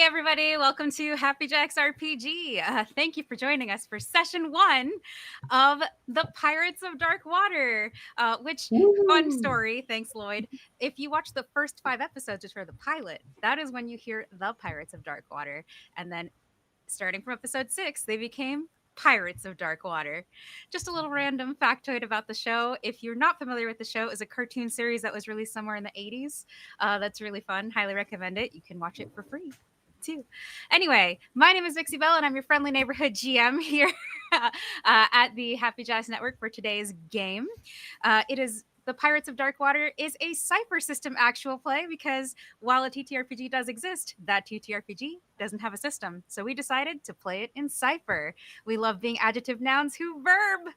everybody. Welcome to Happy Jacks RPG. Thank you for joining us for session 1 of the Pirates of Dark Water, which, fun story, thanks, Lloyd. If you watch the first 5 episodes, which are the pilot, that is when you hear the Pirates of Dark Water. And then starting from episode 6, they became Pirates of Dark Water. Just a little random factoid about the show. If you're not familiar with the show, it's a cartoon series that was released somewhere in the 80s. That's really fun. Highly recommend it. You can watch it for free too. Anyway, my name is Vixie Bell, and I'm your friendly neighborhood GM here at the Happy Jacks Network for today's game. It is the Pirates of Dark Water is a Cypher system actual play because while a TTRPG does exist, that TTRPG doesn't have a system. So we decided to play it in Cypher. We love being adjective nouns who verb.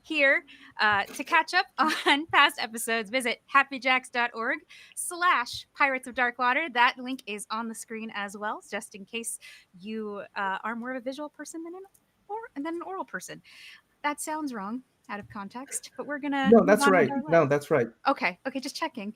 Here, to catch up on past episodes, visit happyjacks.org/Pirates of Dark Water. That link is on the screen as well, just in case you are more of a visual person than an oral person. That sounds wrong out of context, but we're gonna No, that's right. No, that's right. Okay, just checking.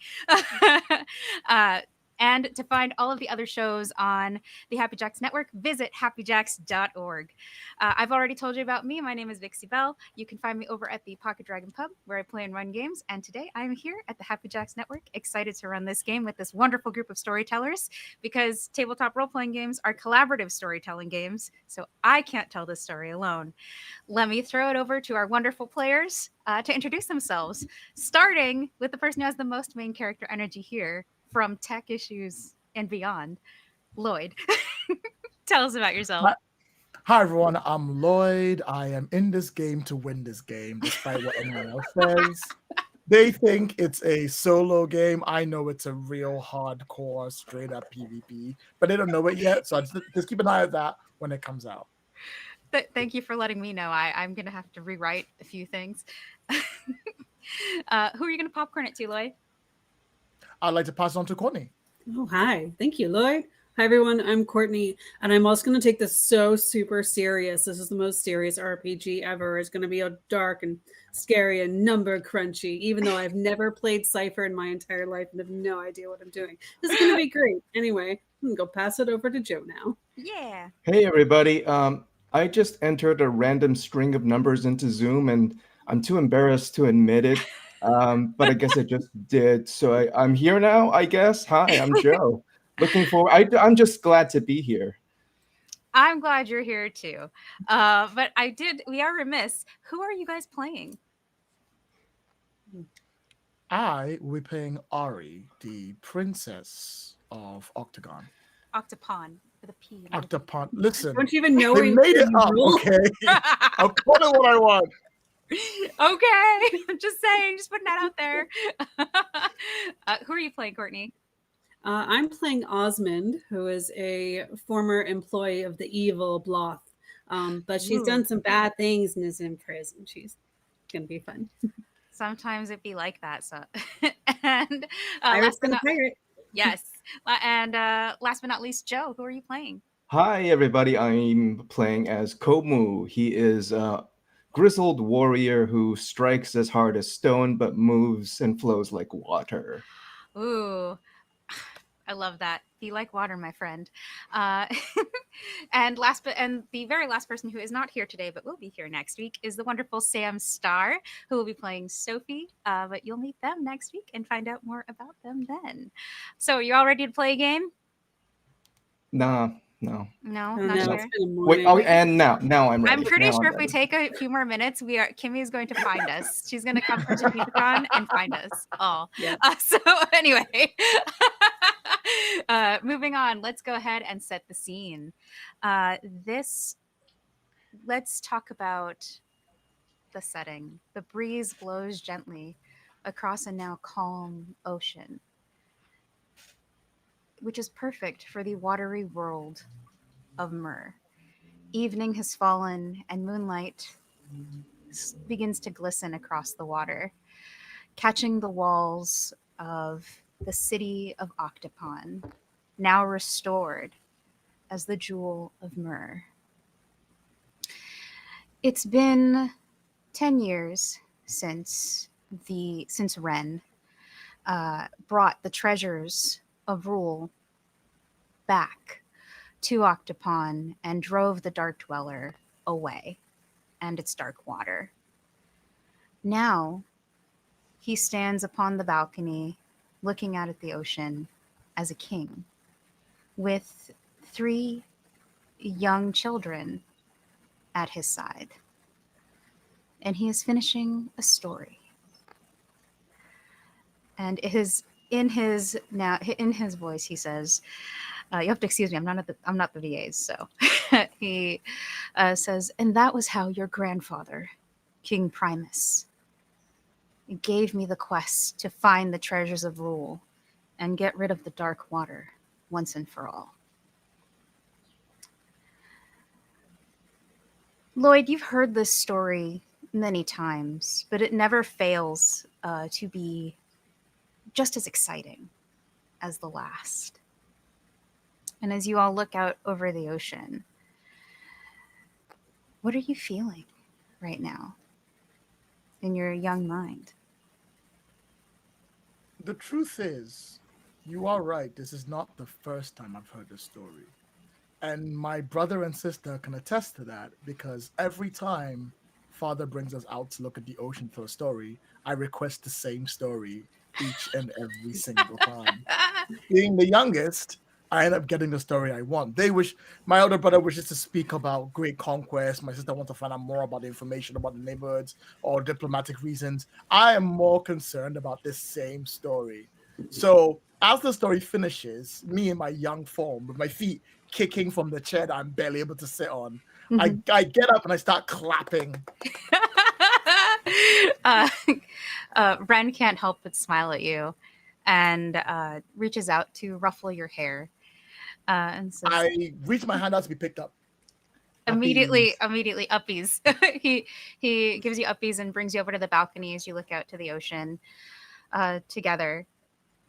And to find all of the other shows on the Happy Jacks Network, visit happyjacks.org. I've already told you about me. My name is Vixie Bell. You can find me over at the Pocket Dragon Pub, where I play and run games. And today I'm here at the Happy Jacks Network, excited to run this game with this wonderful group of storytellers, because tabletop role-playing games are collaborative storytelling games, so I can't tell this story alone. Let me throw it over to our wonderful players to introduce themselves, starting with the person who has the most main character energy here, from Tech Issues and Beyond, Lloyd. Tell us about yourself. Hi, everyone. I'm Lloyd. I am in this game to win this game, despite what anyone else says. They think it's a solo game. I know it's a real hardcore, straight-up PvP, but they don't know it yet, so just keep an eye on that when it comes out. Thank you for letting me know. I'm going to have to rewrite a few things. Who are you going to popcorn it to, Lloyd? I'd like to pass it on to Courtney. Oh, hi. Thank you, Lloyd. Hi, everyone. I'm Courtney, and I'm also going to take this so super serious. This is the most serious RPG ever. It's going to be a dark and scary and number crunchy, even though I've never played Cypher in my entire life and have no idea what I'm doing. This is going to be great. Anyway, I'm going to go pass it over to Joe now. Yeah. Hey, everybody. I just entered a random string of numbers into Zoom, and I'm too embarrassed to admit it. But I guess I just did. So I'm here now, I guess. Hi, I'm Joe. Looking forward. I'm just glad to be here. I'm glad you're here too. But we are remiss. Who are you guys playing? I will be playing Ari, the princess of Octagon. Octopon with a P. Octopon. Listen. Don't you even know they made it up, okay? I'll call it what I want. Okay, I'm just saying, just putting that out there. Who are you playing, Courtney? I'm playing Osmond, who is a former employee of the evil Bloth, but she's done some bad things and is in prison. She's gonna be fun. Sometimes it be like that. So, and last but not pirate. Yes, and last but not least, Joe. Who are you playing? Hi, everybody. I'm playing as Komu. He is grizzled warrior who strikes as hard as stone but moves and flows like water. Ooh, I love that. Be like water, my friend. And the very last person who is not here today but will be here next week is the wonderful Sam Starr, who will be playing Sophie. But you'll meet them next week and find out more about them then. So, are you all ready to play a game? No, not sure. Wait, and now I'm ready. I'm pretty sure if we take a few more minutes, Kimmy is going to find us. She's going to come from Topeka and find us all. Yeah. So anyway, moving on. Let's go ahead and set the scene. Let's talk about the setting. The breeze blows gently across a now calm ocean, which is perfect for the watery world of Myr. Evening has fallen, and moonlight begins to glisten across the water, catching the walls of the city of Octopon, now restored as the jewel of Myr. It's been 10 years since Ren brought the treasures of Rule back to Octopon and drove the Dark Dweller away and its dark water. Now he stands upon the balcony, looking out at the ocean as a king, with 3 young children at his side. And he is finishing a story. And it is in his voice, he says, "You have to excuse me. I'm not the VAs." So he says, "And that was how your grandfather, King Primus, gave me the quest to find the treasures of rule and get rid of the dark water once and for all." Lloyd, you've heard this story many times, but it never fails to be just as exciting as the last. And as you all look out over the ocean, what are you feeling right now in your young mind? The truth is, you are right. This is not the first time I've heard this story. And my brother and sister can attest to that, because every time father brings us out to look at the ocean for a story, I request the same story each and every single time. Being the youngest, I end up getting the story I want. My older brother wishes to speak about great conquest. My sister wants to find out more about the information about the neighborhoods or diplomatic reasons. I am more concerned about this same story. So as the story finishes, me in my young form, with my feet kicking from the chair that I'm barely able to sit on, I get up and I start clapping. Ren can't help but smile at you and reaches out to ruffle your hair and says, I reach my hand out to be picked up. immediately uppies. he gives you uppies and brings you over to the balcony as you look out to the ocean together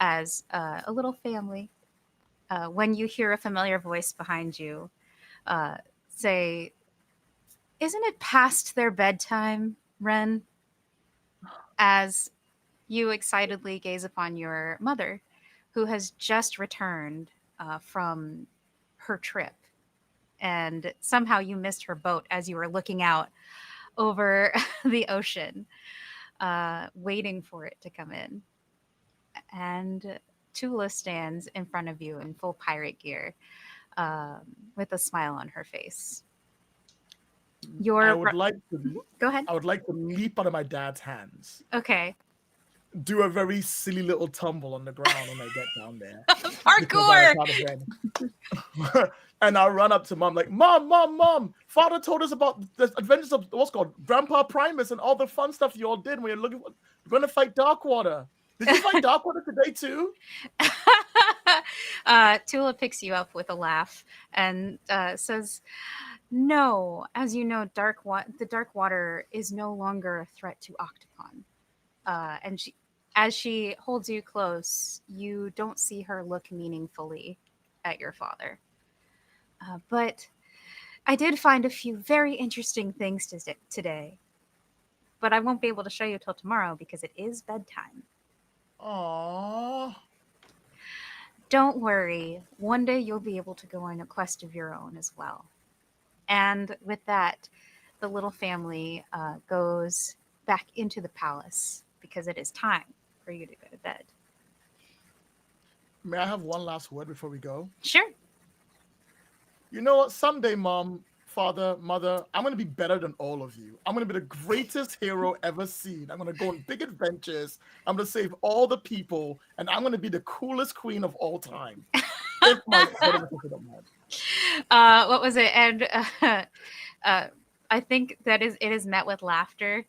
as a little family. When you hear a familiar voice behind you say, "Isn't it past their bedtime, Ren?" As you excitedly gaze upon your mother, who has just returned from her trip. And somehow you missed her boat as you were looking out over the ocean, waiting for it to come in. And Tula stands in front of you in full pirate gear, with a smile on her face. I would like to Go ahead. I would like to leap out of my dad's hands, Okay. do a very silly little tumble on the ground when I get down there. Parkour! And I'll run up to mom like, Mom, Father told us about the adventures of what's called Grandpa Primus and all the fun stuff you all did when you're going to fight Darkwater. Did you fight Darkwater today too? Tula picks you up with a laugh and says, "No, as you know, the dark water is no longer a threat to Octopon." And as she holds you close, you don't see her look meaningfully at your father. But I did find a few very interesting things today. But I won't be able to show you till tomorrow because it is bedtime. Aww. Don't worry. One day you'll be able to go on a quest of your own as well. And with that, the little family goes back into the palace because it is time for you to go to bed. May I have one last word before we go? Sure. You know what? Someday, Mom, Father, Mother, I'm going to be better than all of you. I'm going to be the greatest hero ever seen. I'm going to go on big adventures. I'm going to save all the people, and I'm going to be the coolest queen of all time. If my what was it? And I think that it is met with laughter.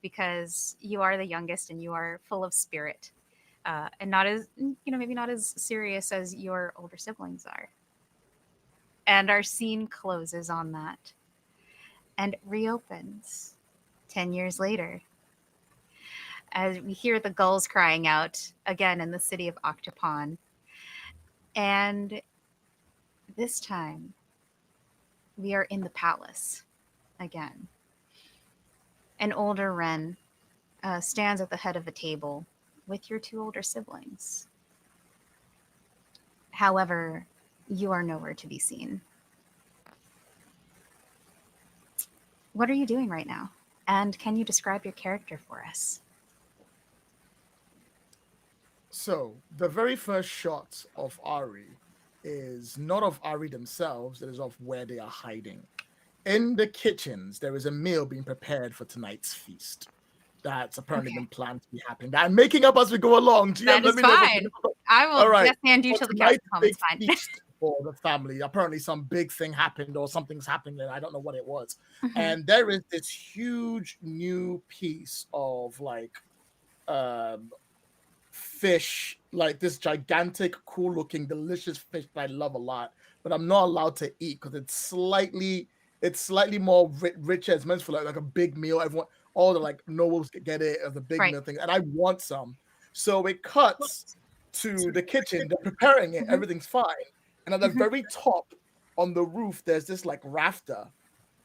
Because you are the youngest and you are full of spirit, and not as maybe not as serious as your older siblings are. And our scene closes on that and reopens 10 years later as we hear the gulls crying out again in the city of Octopon. And this time we are in the palace again. An older Ren stands at the head of a table with your 2 older siblings. However, you are nowhere to be seen. What are you doing right now? And can you describe your character for us? So the very first shot of Ari is not of Ari themselves, it is of where they are hiding. In the kitchens, there is a meal being prepared for tonight's feast. That's apparently been planned to be happening. I'm making up as we go along. GM, That let is me know if I'm fine. I will All right. yes hand you For till the cows tonight's come. big It's fine. feast for the family. Apparently, some big thing happened or something's happening and I don't know what it was. And there is this huge new piece of like fish, like this gigantic, cool looking, delicious fish that I love a lot, but I'm not allowed to eat because it's slightly more richer. It's meant for like a big meal. Everyone, all the like nobles get it as a big meal thing, and I want some. So it cuts to the kitchen. They're preparing it. Everything's fine, and at the very top on the roof, there's this like rafter,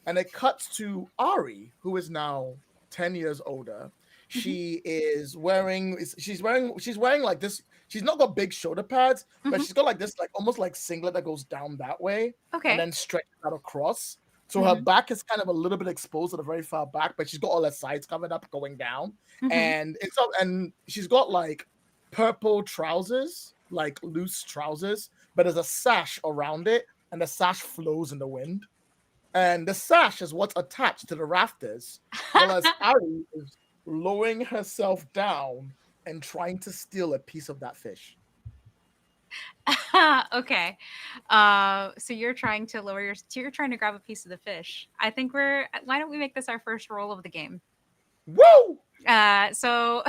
and it cuts to Ari, who is now 10 years older. She's wearing like this. She's not got big shoulder pads, but she's got like this, like almost like singlet that goes down that way and then stretches out across. So her back is kind of a little bit exposed at the very far back, but she's got all her sides covered up going down. And it's up, and she's got like purple trousers, like loose trousers, but there's a sash around it, and the sash flows in the wind. And the sash is what's attached to the rafters, while as Ari is lowering herself down and trying to steal a piece of that fish. Okay. So you're trying to you're trying to grab a piece of the fish. I think why don't we make this our first roll of the game? Woo! So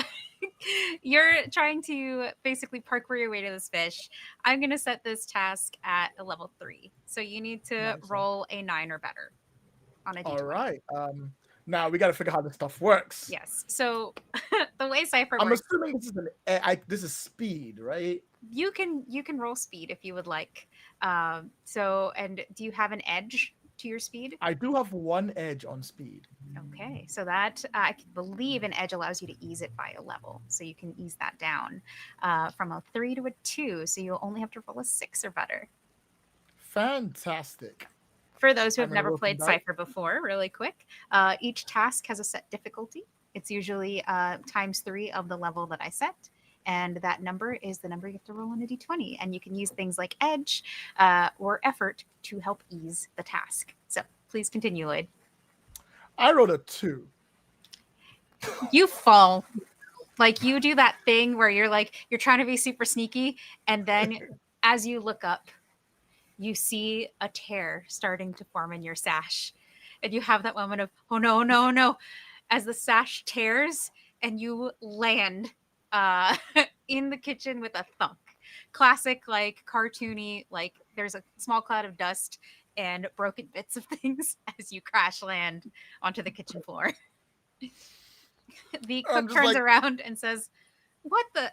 you're trying to basically parkour your way to this fish. I'm going to set this task at a level 3. So you need to roll a 9 or better on a d20. All right. Now we got to figure out how this stuff works. Yes. So the way Cypher works. I'm assuming this is speed, right? You can roll speed if you would like. And do you have an edge to your speed? I do have 1 edge on speed. Okay, so that I believe an edge allows you to ease it by a level, so you can ease that down from a 3 to a 2. So you'll only have to roll a 6 or better. Fantastic. For those who have never played Cypher before, really quick, each task has a set difficulty. It's usually times 3 of the level that I set. And that number is the number you have to roll on a d20. And you can use things like edge or effort to help ease the task. So please continue, Lloyd. I rolled a 2. You fall. Like you do that thing where you're trying to be super sneaky. And then as you look up, you see a tear starting to form in your sash. And you have that moment of, oh no, no, no, as the sash tears and you land in the kitchen with a thunk. Classic, like cartoony, like there's a small cloud of dust and broken bits of things as you crash land onto the kitchen floor. The cook turns around and says, "What the?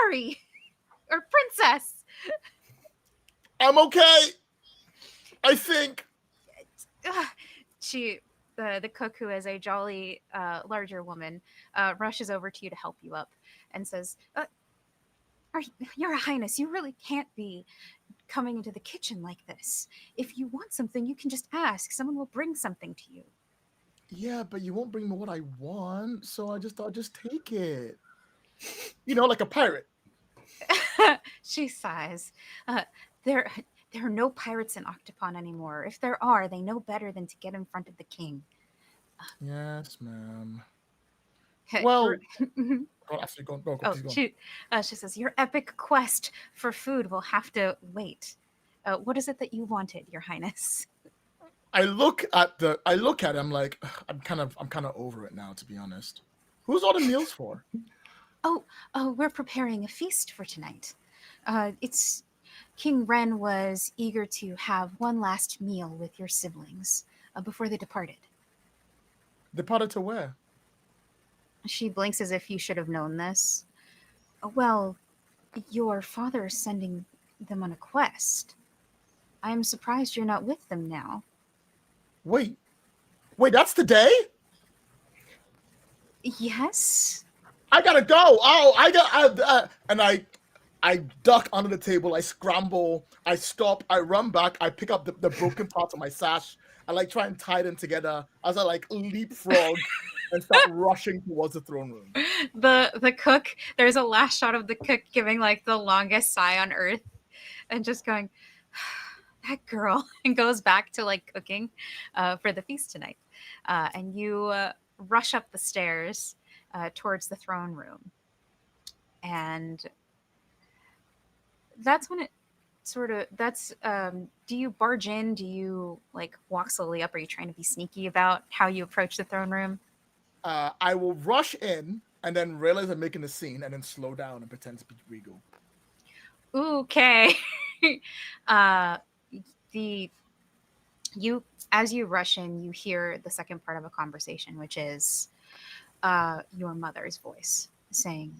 Ari, or princess?" I'm okay. I think. The cook, who is a jolly larger woman, rushes over to you to help you up and says, Your Highness, you really can't be coming into the kitchen like this. If you want something, you can just ask. Someone will bring something to you. Yeah, but you won't bring me what I want, so I just thought I'd just take it. You know, like a pirate. She sighs. There are no pirates in Octopon anymore. If there are, they know better than to get in front of the king. Yes, ma'am. Well, she says, your epic quest for food will have to wait. What is it that you wanted, Your Highness? I look at it, I'm like, I'm kind of over it now, to be honest. Who's all the meals for? Oh, we're preparing a feast for tonight. It's King Ren was eager to have one last meal with your siblings before they departed. Departed to where? She blinks as if you should have known this. Well, your father is sending them on a quest. I am surprised you're not with them now. Wait, that's today? Yes. I gotta go. Oh, and I I duck under the table, I scramble, I stop, I run back, I pick up the broken parts of my sash, I like try and tie them together as I like leapfrog and start rushing towards the throne room. The cook, there's a last shot of the cook giving like the longest sigh on earth and just going, that girl, and goes back to like cooking for the feast tonight. And you rush up the stairs towards the throne room. And that's when it sort of, that's, do you barge in? Do you like walk slowly up? Are you trying to be sneaky about how you approach the throne room? I will rush in and then realize I'm making a scene and then slow down and pretend to be regal. Okay. The you as you rush in, you hear the second part of a conversation, which is your mother's voice saying,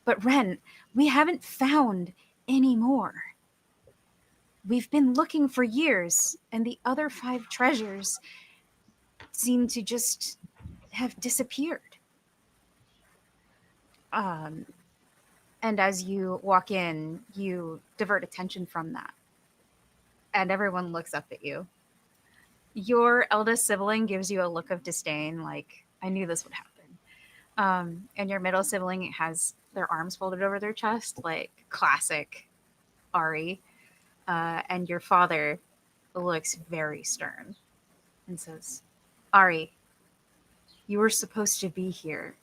"But Ren, we haven't found any more. We've been looking for years, and the other 5 treasures seem to just have disappeared." And as you walk in, you divert attention from that, and everyone looks up at you. Your eldest sibling gives you a look of disdain, like, I knew this would happen. And your middle sibling has their arms folded over their chest, like classic Ari. And your father looks very stern and says, "Ari, you were supposed to be here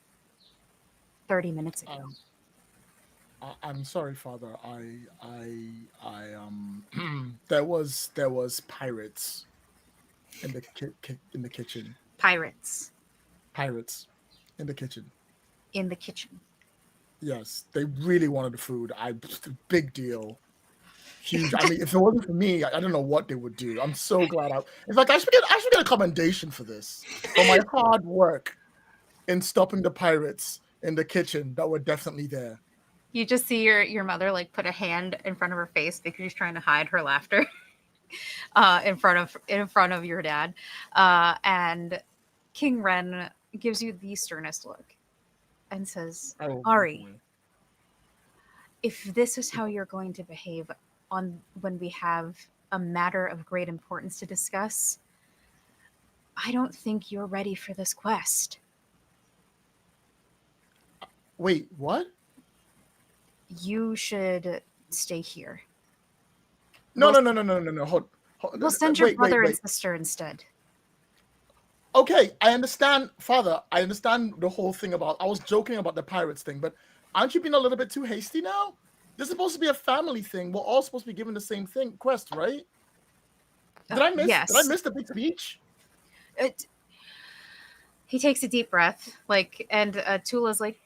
30 minutes ago." I'm sorry, Father. There was pirates in the kitchen. Pirates Pirates in the kitchen. in the kitchen. Yes, they really wanted the food. Big deal. Huge. I mean, if it wasn't for me, I don't know what they would do. I'm so glad in fact, I should get a commendation for this. For my hard work in stopping the pirates in the kitchen that were definitely there. You just see your mother like put a hand in front of her face because she's trying to hide her laughter in front of your dad. And King Ren gives you the sternest look and says, "Ari, if this is how you're going to behave when we have a matter of great importance to discuss, I don't think you're ready for this quest." Wait, what? You should stay here. No. Hold, We'll send your brother and sister instead. Okay, I understand, Father. I understand the whole thing about. I was joking about the pirates thing, but aren't you being a little bit too hasty now? This is supposed to be a family thing. We're all supposed to be given the same quest, right? Did I miss? Yes. Did I miss the big speech? He takes a deep breath, and Tula's like,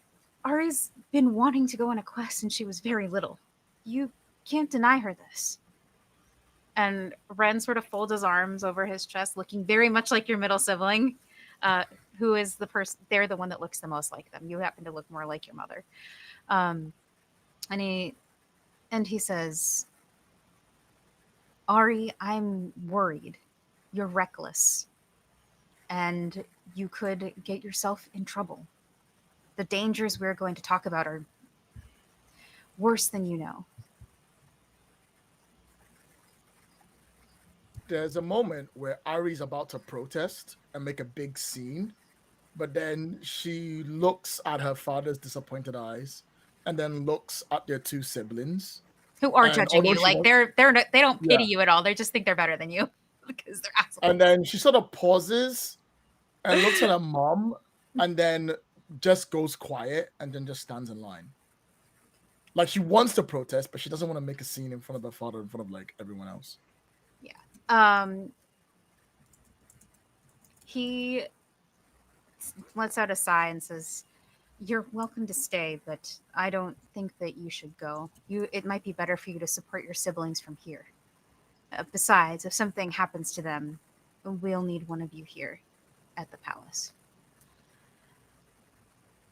"Ari's been wanting to go on a quest since she was very little. You can't deny her this." And Ren sort of folds his arms over his chest, looking very much like your middle sibling, who is the person. They're the one that looks the most like them. You happen to look more like your mother. And he says, "Ari, I'm worried. You're reckless, and you could get yourself in trouble. The dangers we're going to talk about are worse than you know." There's a moment where Ari's about to protest and make a big scene, but then she looks at her father's disappointed eyes and then looks at their 2 siblings who are judging you. Like they don't pity you at all. They just think they're better than you because they're assholes. And then she sort of pauses and looks at her mom and then just goes quiet and then just stands in line. Like she wants to protest, but she doesn't want to make a scene in front of her father, in front of like everyone else. Yeah. He lets out a sigh and says, "You're welcome to stay, but I don't think that you should go. It might be better for you to support your siblings from here. Besides, if something happens to them, we'll need one of you here at the palace.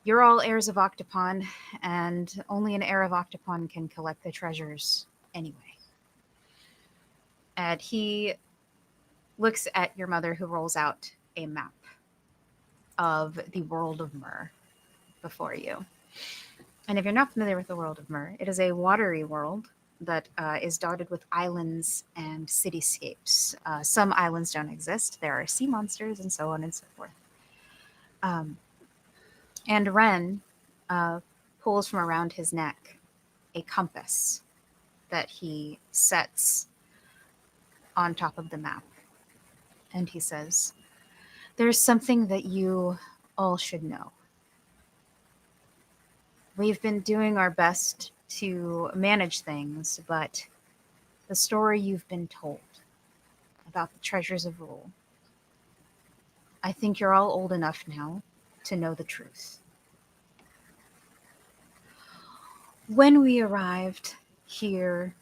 You're all heirs of Octopon, and only an heir of Octopon can collect the treasures anyway." And he looks at your mother, who rolls out a map of the world of Myr before you. And if you're not familiar with the world of Myr, it is a watery world that is dotted with islands and cityscapes. Some islands don't exist. There are sea monsters and so on and so forth. Um, and Ren pulls from around his neck a compass that he sets on top of the map. And he says, "There's something that you all should know. We've been doing our best to manage things, but the story you've been told about the treasures of rule, I think you're all old enough now to know the truth. When we arrived here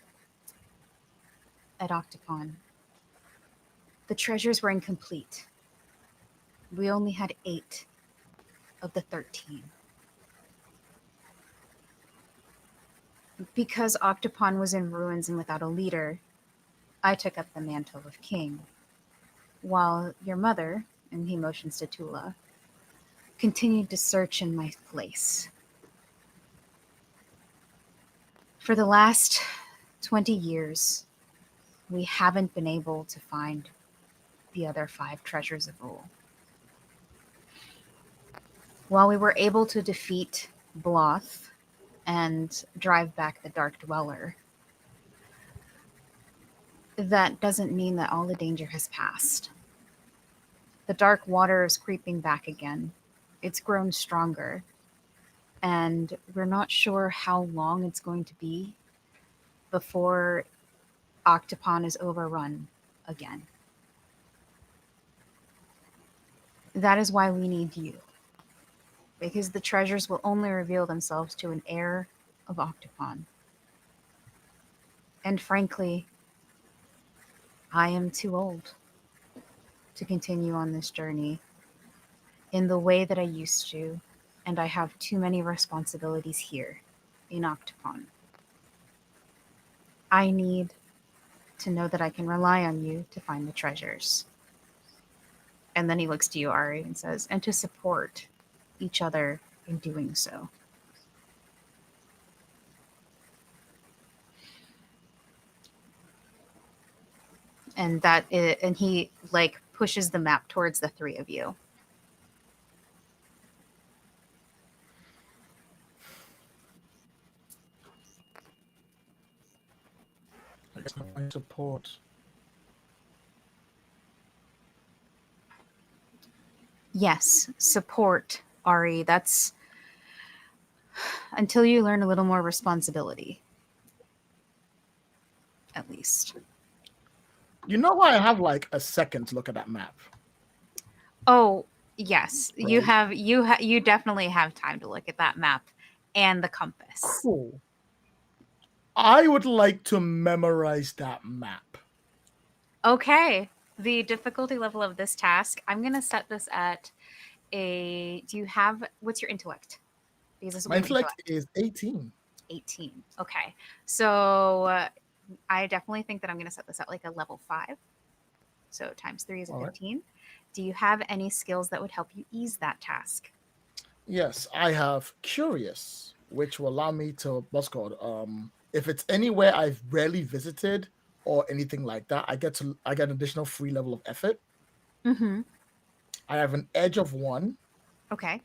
at Octopon, the treasures were incomplete. We only had 8 of the 13. Because Octopon was in ruins and without a leader, I took up the mantle of king, while your mother," and he motions to Tula, "continued to search in my place. For the last 20 years, we haven't been able to find the other 5 treasures of rule. While we were able to defeat Bloth and drive back the Dark Dweller, that doesn't mean that all the danger has passed. The dark water is creeping back again. It's grown stronger, and we're not sure how long it's going to be before Octopon is overrun again. That is why we need you, because the treasures will only reveal themselves to an heir of Octopon. And frankly, I am too old to continue on this journey in the way that I used to, and I have too many responsibilities here in Octopon. I need to know that I can rely on you to find the treasures." And then he looks to you, Ari, and says, "And to support each other in doing so." And he like pushes the map towards the 3 of you. I guess my support. Yes, support, Ari. That's until you learn a little more responsibility. At least. You know why I have like a second to look at that map? Oh, yes. Right. You definitely have time to look at that map and the compass. Cool. I would like to memorize that map. Okay. The difficulty level of this task, I'm going to set this at what's your intellect? Because this will My be an intellect is 18. 18. Okay. So I definitely think that I'm going to set this at like a level 5. So times 3 is a All right. 15. Do you have any skills that would help you ease that task? Yes, I have curious, which will allow me to what's called if it's anywhere I've rarely visited or anything like that, I get an additional free level of effort. Mm-hmm. I have an edge of 1. Okay.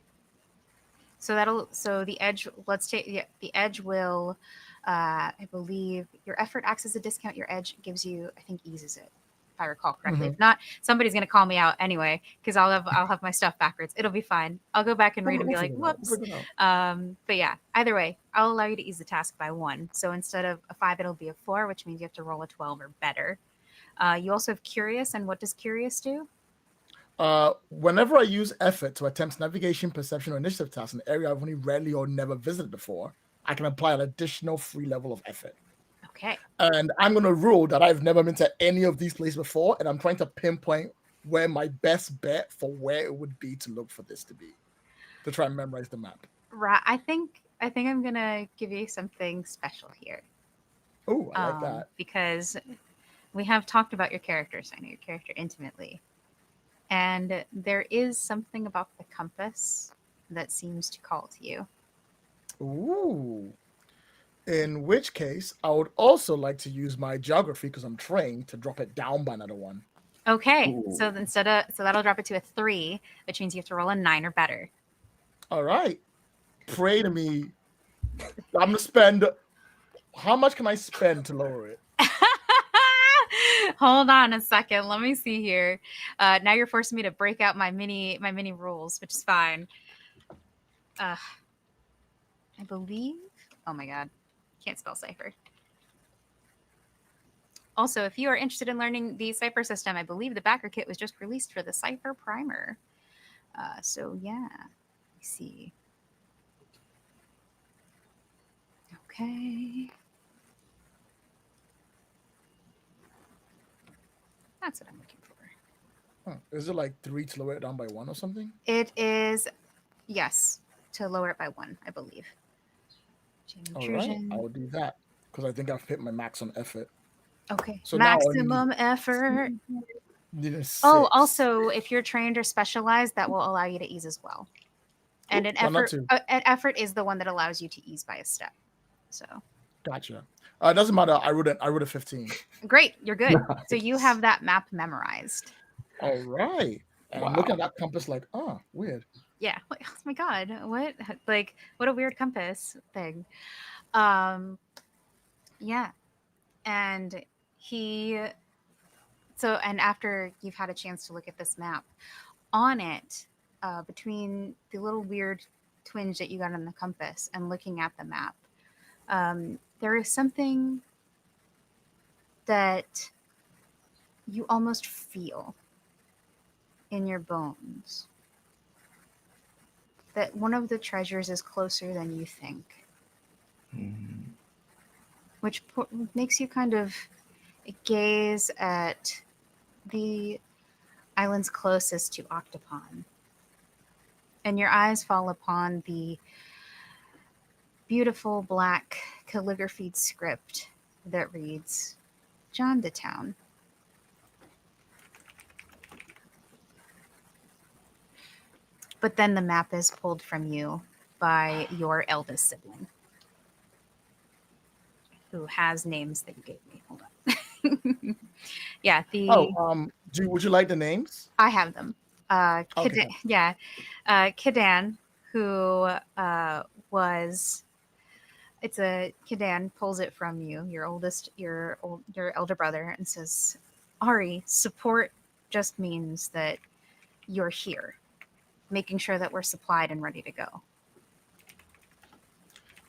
So the edge, the edge will, I believe your effort acts as a discount. Your edge gives you, I think, eases it, if I recall correctly. Mhm. If not, somebody's going to call me out anyway, because I'll have my stuff backwards. It'll be fine. I'll go back and read and be like, whoops. But yeah, either way, I'll allow you to ease the task by 1. So instead of a 5, it'll be a 4, which means you have to roll a 12 or better. You also have curious, and what does curious do? Whenever I use effort to attempt navigation, perception, or initiative tasks in an area I've only rarely or never visited before, I can apply an additional free level of effort. Okay. And I'm going to rule that I've never been to any of these places before, and I'm trying to pinpoint where my best bet for where it would be to look for this to be, to try and memorize the map. Right. I think I'm gonna give you something special here. Oh, I like that. Because we have talked about your characters. I know your character intimately. And there is something about the compass that seems to call to you. Ooh. In which case, I would also like to use my geography because I'm trained to drop it down by another one. Okay, Ooh. so that'll drop it to a 3, which means you have to roll a 9 or better. All right. Pray to me. I'm gonna spend. How much can I spend to lower it? Hold on a second. Let me see here. Now you're forcing me to break out my mini rules, which is fine. I believe. Oh my god, can't spell Cypher. Also, if you are interested in learning the Cypher system, I believe the backer kit was just released for the Cypher primer. So yeah, let's see. Okay. That's what I'm looking for. Is it like 3 to lower it down by 1 or something? It is, yes, to lower it by 1, I believe. All right, I'll do that because I think I've hit my max on effort. Okay, So maximum effort. Oh, also, if you're trained or specialized, that will allow you to ease as well. And an effort is the one that allows you to ease by a step. So gotcha. It doesn't matter. I wrote a 15. Great, you're good. So you have that map memorized. All right. And I'm looking at that compass like, oh, weird. Yeah. Oh my god. What? Like, what a weird compass thing. Yeah. And and after you've had a chance to look at this map, on it, between the little weird twinge that you got on the compass and looking at the map, there is something that you almost feel in your bones. That one of the treasures is closer than you think. Which makes you kind of gaze at the islands closest to Octopon. And your eyes fall upon the beautiful black calligraphied script that reads, John to Town. But then the map is pulled from you by your eldest sibling, who has names that you gave me. Hold on. Yeah. Would you like the names? I have them. Okay. Yeah. Kidan, who was. It's a Kidan pulls it from you, your elder brother, and says, Ari, support just means that you're here, making sure that we're supplied and ready to go.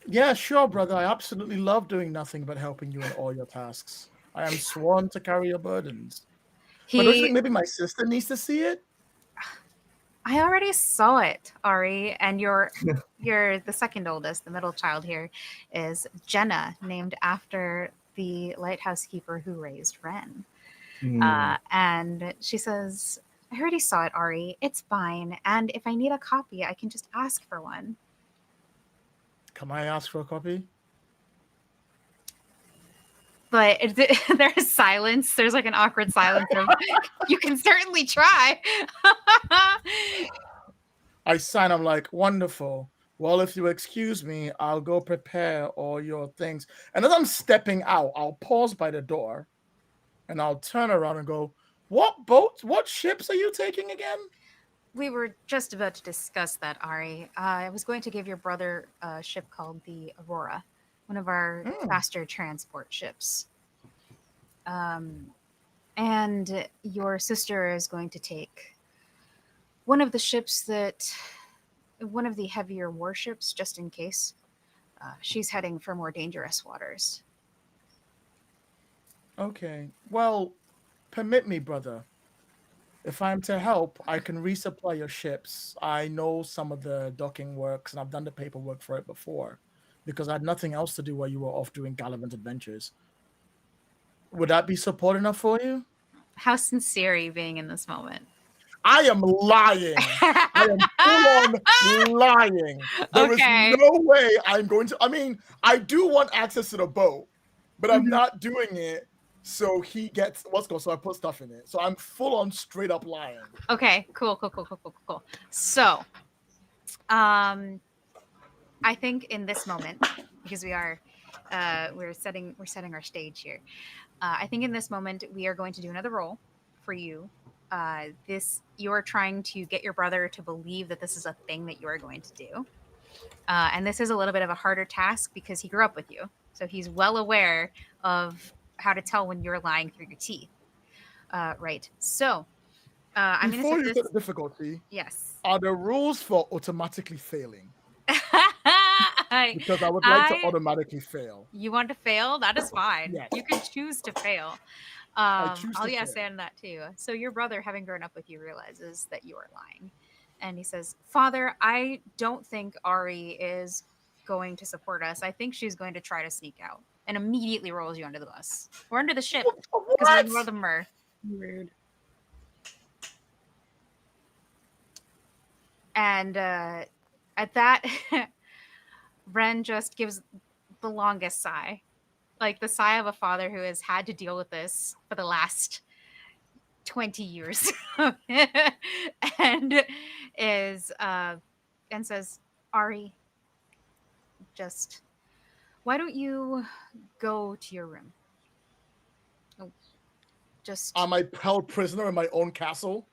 Yeah, sure, brother. I absolutely love doing nothing but helping you in all your tasks. I am sworn to carry your burdens. But don't you think maybe my sister needs to see it? I already saw it, Ari, and you're the second oldest. The middle child here is Jenna, named after the lighthouse keeper who raised Ren. And she says, I already saw it, Ari. It's fine. And if I need a copy, I can just ask for one. Can I ask for a copy? But there's silence. There's like an awkward silence. You can certainly try. I sign. I'm like, wonderful. Well, if you excuse me, I'll go prepare all your things. And as I'm stepping out, I'll pause by the door and I'll turn around and go, what ships are you taking again? We were just about to discuss that, Ari. I was going to give your brother a ship called the Aurora, one of our faster transport ships. And your sister is going to take one of the heavier warships, just in case. She's heading for more dangerous waters. Okay. Well, permit me, brother. If I'm to help, I can resupply your ships. I know some of the docking works, and I've done the paperwork for it before, because I had nothing else to do while you were off doing Gallivant adventures. Would that be support enough for you? How sincere are you being in this moment? I am lying. I am full on lying. There is no way I'm going to. I mean, I do want access to the boat, but I'm not doing it. So he gets so I put stuff in it. So I'm full on straight up lying. Okay, cool. So, I think in this moment, because we're setting our stage here. I think in this moment we are going to do another roll for you. You're trying to get your brother to believe that this is a thing that you are going to do, and this is a little bit of a harder task because he grew up with you, so he's well aware of how to tell when you're lying through your teeth. Right. So I'm going to Before set you this. set the difficulty, Yes. are there rules for automatically failing? I, Because I would like to I automatically fail. You want to fail? That is fine. Yes. You can choose to fail. I choose I'll to fail. say that too. So your brother, having grown up with you, realizes that you are lying, and he says, "Father, I don't think Ari is going to support us. I think she's going to try to sneak out." And immediately rolls you under the bus or under the ship because we're in Rothermer. Rude. And at that, Ren just gives the longest sigh, like the sigh of a father who has had to deal with this for the last 20 years and is and says, Ari, just why don't you go to your room? Oh, just Am I held prisoner in my own castle?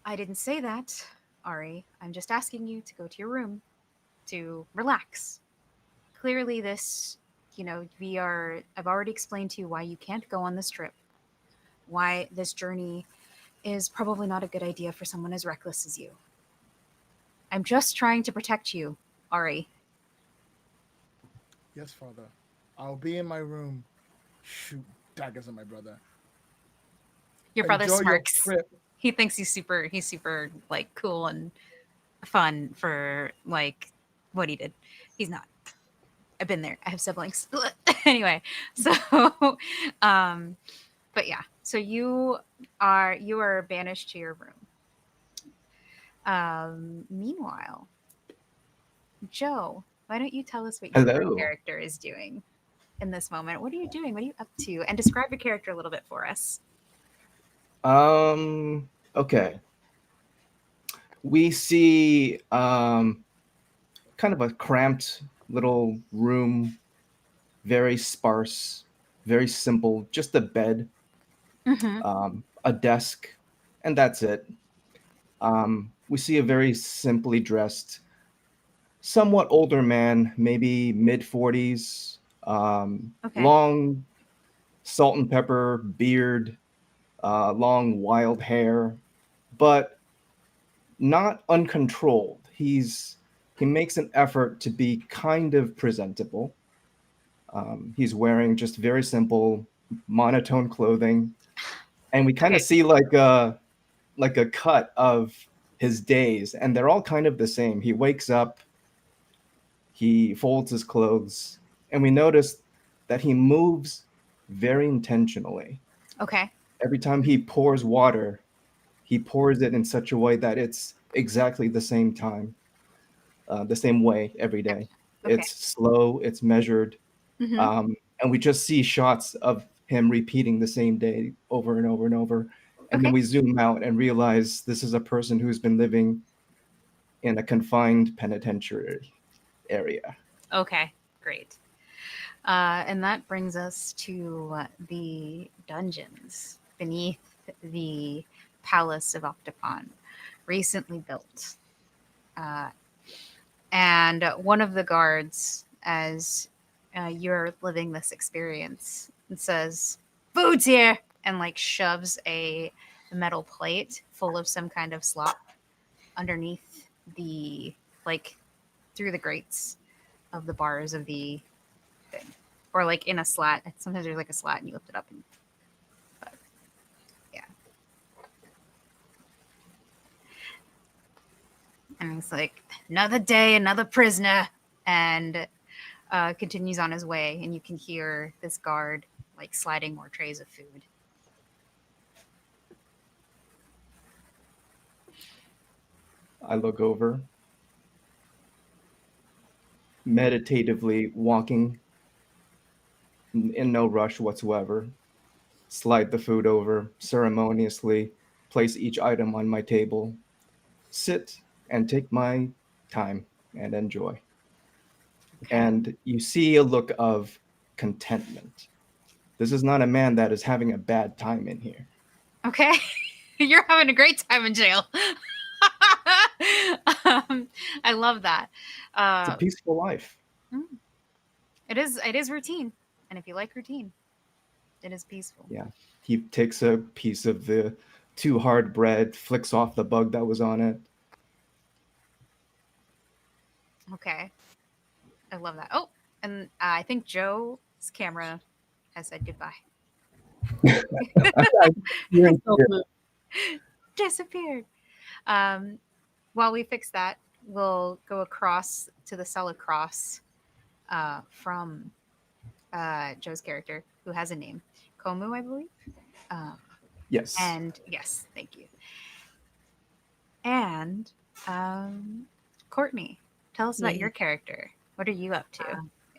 I didn't say that, Ari. I'm just asking you to go to your room to relax. Clearly this, I've already explained to you why you can't go on this trip. Why this journey is probably not a good idea for someone as reckless as you. I'm just trying to protect you, Ari. Yes, father. I'll be in my room. Shoot daggers at my brother. Your brother Enjoy smirks. your trip. He thinks he's super like cool and fun for like what he did. He's not. I've been there. I have siblings. Anyway, so but yeah. So you are banished to your room. Meanwhile, Joe, why don't you tell us what your Hello. character is doing in this moment? What are you doing? What are you up to? And describe your character a little bit for us. Okay. We see kind of a cramped little room, very sparse, very simple, just a bed, a desk, and that's it. We see a very simply dressed, somewhat older man, maybe mid 40s, Okay. long salt and pepper beard, long wild hair, but not uncontrolled. He makes an effort to be kind of presentable. He's wearing just very simple, monotone clothing, and we kind of see like a cut of his days, and they're all kind of the same. He wakes up, he folds his clothes, and we notice that he moves very intentionally. Okay. Every time he pours water, he pours it in such a way that it's exactly the same time, the same way every day. Okay. It's slow, it's measured, and we just see shots of him repeating the same day over and over and over. And then we zoom out and realize this is a person who's been living in a confined penitentiary area. Okay, great. And that brings us to the dungeons beneath the Palace of Octopon, recently built. And one of the guards, as you're living this experience, says, "Food's here!" and like shoves a metal plate full of some kind of slop underneath through the grates of the bars of the thing, or like in a slat. Sometimes there's like a slat and you lift it up and yeah. And he's like, "Another day, another prisoner," and continues on his way. And you can hear this guard like sliding more trays of food. I look over, meditatively walking in no rush whatsoever, slide the food over, ceremoniously place each item on my table, sit and take my time and enjoy. Okay. And you see a look of contentment. This is not a man that is having a bad time in here. Okay. You're having a great time in jail. I love that. It's a peaceful life. It is routine. And if you like routine, it is peaceful. Yeah. He takes a piece of the too hard bread, flicks off the bug that was on it. Okay. I love that. Oh, and I think Joe's camera has said goodbye. Disappeared. While we fix that, we'll go across to the cell across from Joe's character, who has a name, Komu, I believe. Yes. And yes, thank you. And Courtney, tell us about your character. What are you up to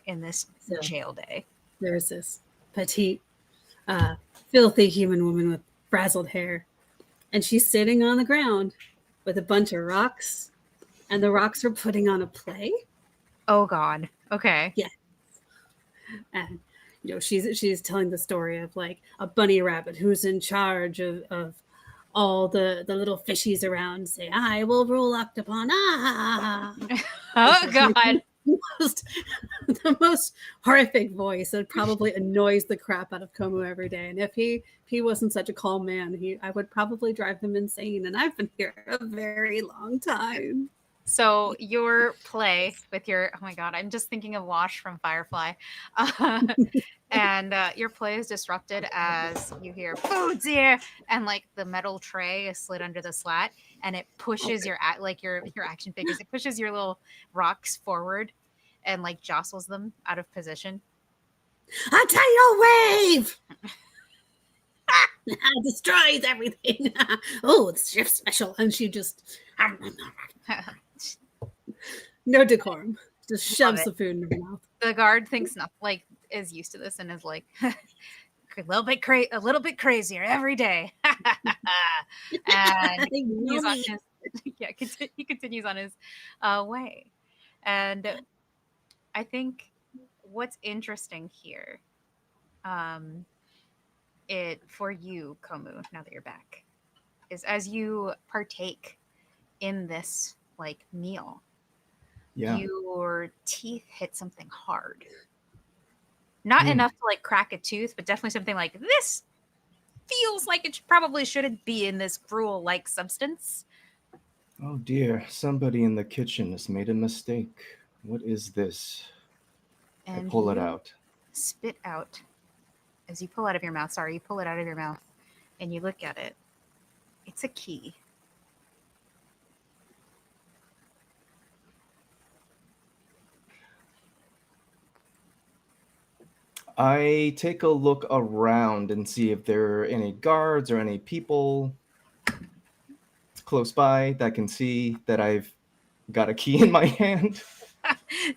in this jail day? There's this petite, filthy human woman with frazzled hair, and she's sitting on the ground with a bunch of rocks, and the rocks are putting on a play. Oh God. Okay. Yeah. And she's telling the story of like a bunny rabbit who's in charge of all the little fishies around, say, "I will rule Octopon." Oh God. The most horrific voice that probably annoys the crap out of Komu every day. And if he wasn't such a calm man, I would probably drive him insane. And I've been here a very long time. So your play with your, oh my God, I'm just thinking of Wash from Firefly. And your play is disrupted as you hear "food's here," and like the metal tray is slid under the slat, and it pushes your action figures. It pushes your little rocks forward, and like jostles them out of position. A tidal wave destroys everything. Oh, it's shift special, and she just no decorum, just shoves the food in her mouth. The guard thinks nothing, like is used to this and is like a little bit crazier every day. And he's on his, he continues on his way. And I think what's interesting here, it for you, Komu, now that you're back, is as you partake in this like meal, your teeth hit something hard. Not enough to like crack a tooth, but definitely something like this feels like it probably shouldn't be in this gruel-like substance. Oh dear, somebody in the kitchen has made a mistake. What is this? And I pull it out. Spit out. As you pull out of your mouth, you pull it out of your mouth and you look at it. It's a key. I take a look around and see if there are any guards or any people close by that can see that I've got a key in my hand.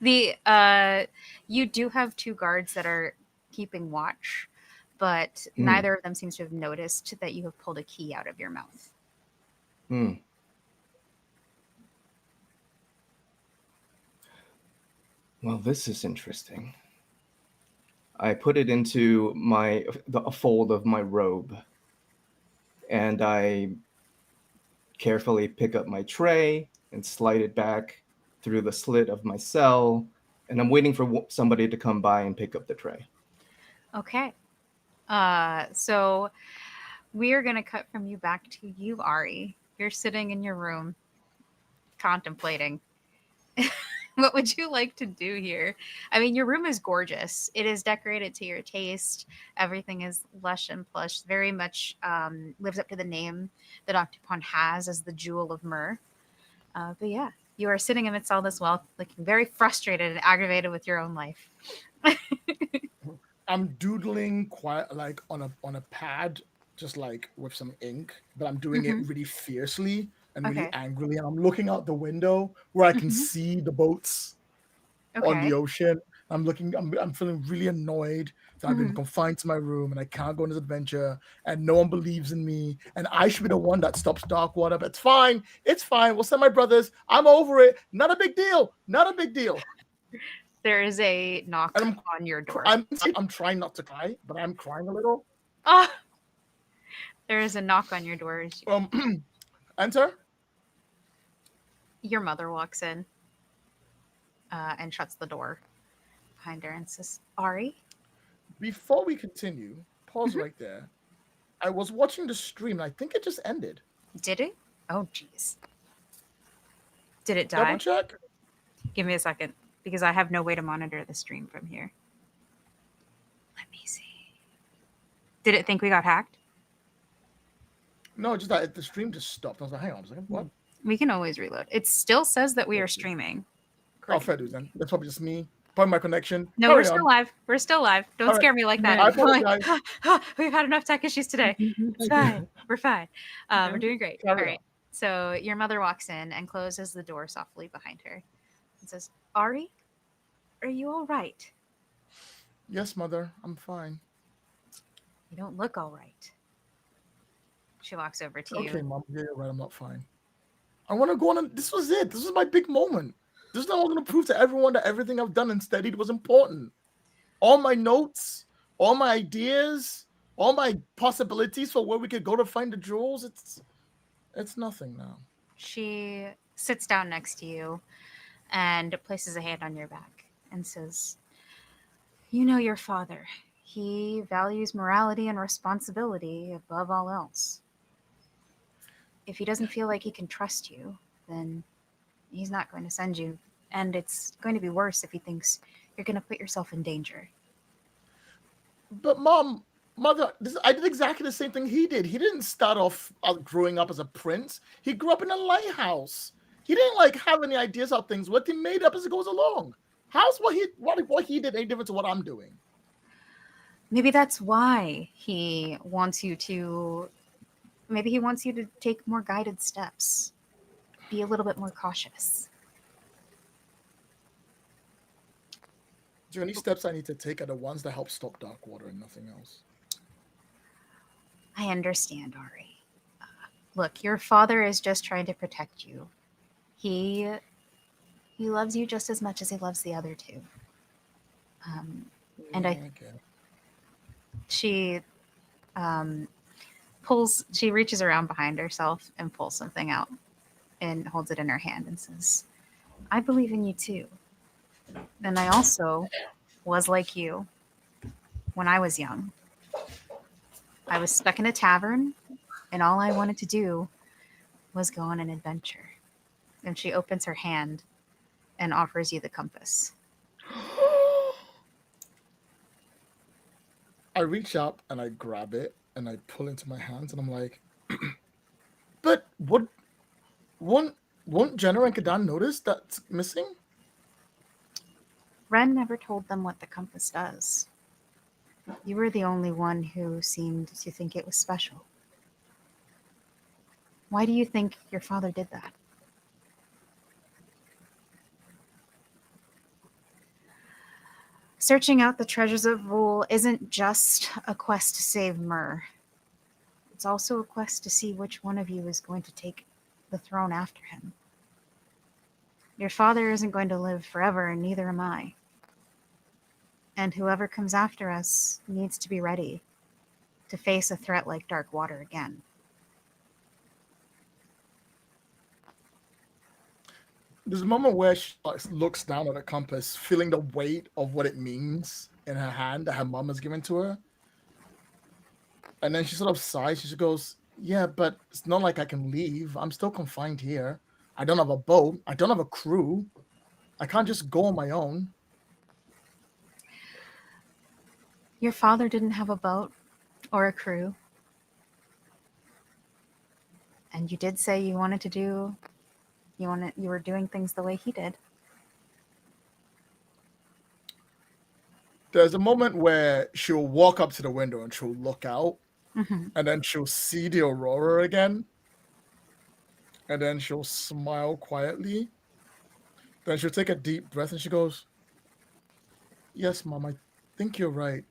You do have two guards that are keeping watch, but neither of them seems to have noticed that you have pulled a key out of your mouth. Well, this is interesting. I put it into a fold of my robe, and I carefully pick up my tray and slide it back through the slit of my cell, and I'm waiting for somebody to come by and pick up the tray. Okay. So we are going to cut from you back to you, Ari. You're sitting in your room contemplating. What would you like to do here? I mean, your room is gorgeous. It is decorated to your taste. Everything is lush and plush. Very much lives up to the name that Octopon has as the Jewel of Myrrh. But yeah, you are sitting amidst all this wealth, looking very frustrated and aggravated with your own life. I'm doodling quite like on a pad, just like with some ink, but I'm doing it really fiercely and really angrily, and I'm looking out the window where I can see the boats on the ocean. I'm feeling really annoyed that I've been confined to my room and I can't go on this adventure and no one believes in me and I should be the one that stops Darkwater. But it's fine. It's fine. We'll send my brothers. I'm over it. Not a big deal. Not a big deal. There is a knock And on your door. I'm trying not to cry, but I'm crying a little. Oh, there is a knock on your door. Enter. Your mother walks in and shuts the door behind her and says, Ari? Before we continue, pause right there. I was watching the stream and I think it just ended. Did it? Oh, jeez. Did it die? Double check. Give me a second, because I have no way to monitor the stream from here. Let me see. Did it think we got hacked? No, just that the stream just stopped. I was like, hang on a second. What? We can always reload. It still says that we are streaming. Oh, fair dues then. That's probably just me. Probably my connection. No, Carry we're still on. live. We're still live. Don't All scare me like that. I I'm like, apologize. we've had enough tech issues today. It's fine. We're fine. We're doing great. Carry All right. So your mother walks in and closes the door softly behind her and says, Ari, are you all right? Yes, mother. I'm fine. You don't look all right. She walks over to Okay, you. mom. Yeah, you're right. I'm not fine. I want to go on. This was it. This was my big moment. This is how I'm going to prove to everyone that everything I've done and studied was important. All my notes, all my ideas, all my possibilities for where we could go to find the jewels. It's nothing now. She sits down next to you and places a hand on your back and says, you know your father. He values morality and responsibility above all else. If he doesn't feel like he can trust you, then he's not going to send you. And it's going to be worse if he thinks you're going to put yourself in danger. But mother, I did exactly the same thing he did. He didn't start off growing up as a prince. He grew up in a lighthouse. He didn't have any ideas how things work. He made up as it goes along. How's what he did any different to what I'm doing? Maybe that's why he wants you to take more guided steps. Be a little bit more cautious. Do any steps I need to take are the ones that help stop Darkwater and nothing else? I understand, Ari. Look, your father is just trying to protect you. He loves you just as much as he loves the other two. She she reaches around behind herself and pulls something out and holds it in her hand and says, I believe in you too. And I also was like you when I was young. I was stuck in a tavern and all I wanted to do was go on an adventure. And she opens her hand and offers you the compass. I reach up and I grab it and I pull into my hands and I'm like, but won't Jenna and Kadan notice that's missing? Ren never told them what the compass does. You were the only one who seemed to think it was special. Why do you think your father did that? Searching out the treasures of Rule isn't just a quest to save Myr. It's also a quest to see which one of you is going to take the throne after him. Your father isn't going to live forever, and neither am I. And whoever comes after us needs to be ready to face a threat like Darkwater again. There's a moment where she looks down at the compass, feeling the weight of what it means in her hand that her mom has given to her. And then she sort of sighs. She goes, yeah, but it's not like I can leave. I'm still confined here. I don't have a boat. I don't have a crew. I can't just go on my own. Your father didn't have a boat or a crew. And you did say you were doing things the way he did. There's a moment where she'll walk up to the window and she'll look out, Mm-hmm. and then she'll see the aurora again. And then she'll smile quietly. Then she'll take a deep breath and she goes, yes, Mom, I think you're right.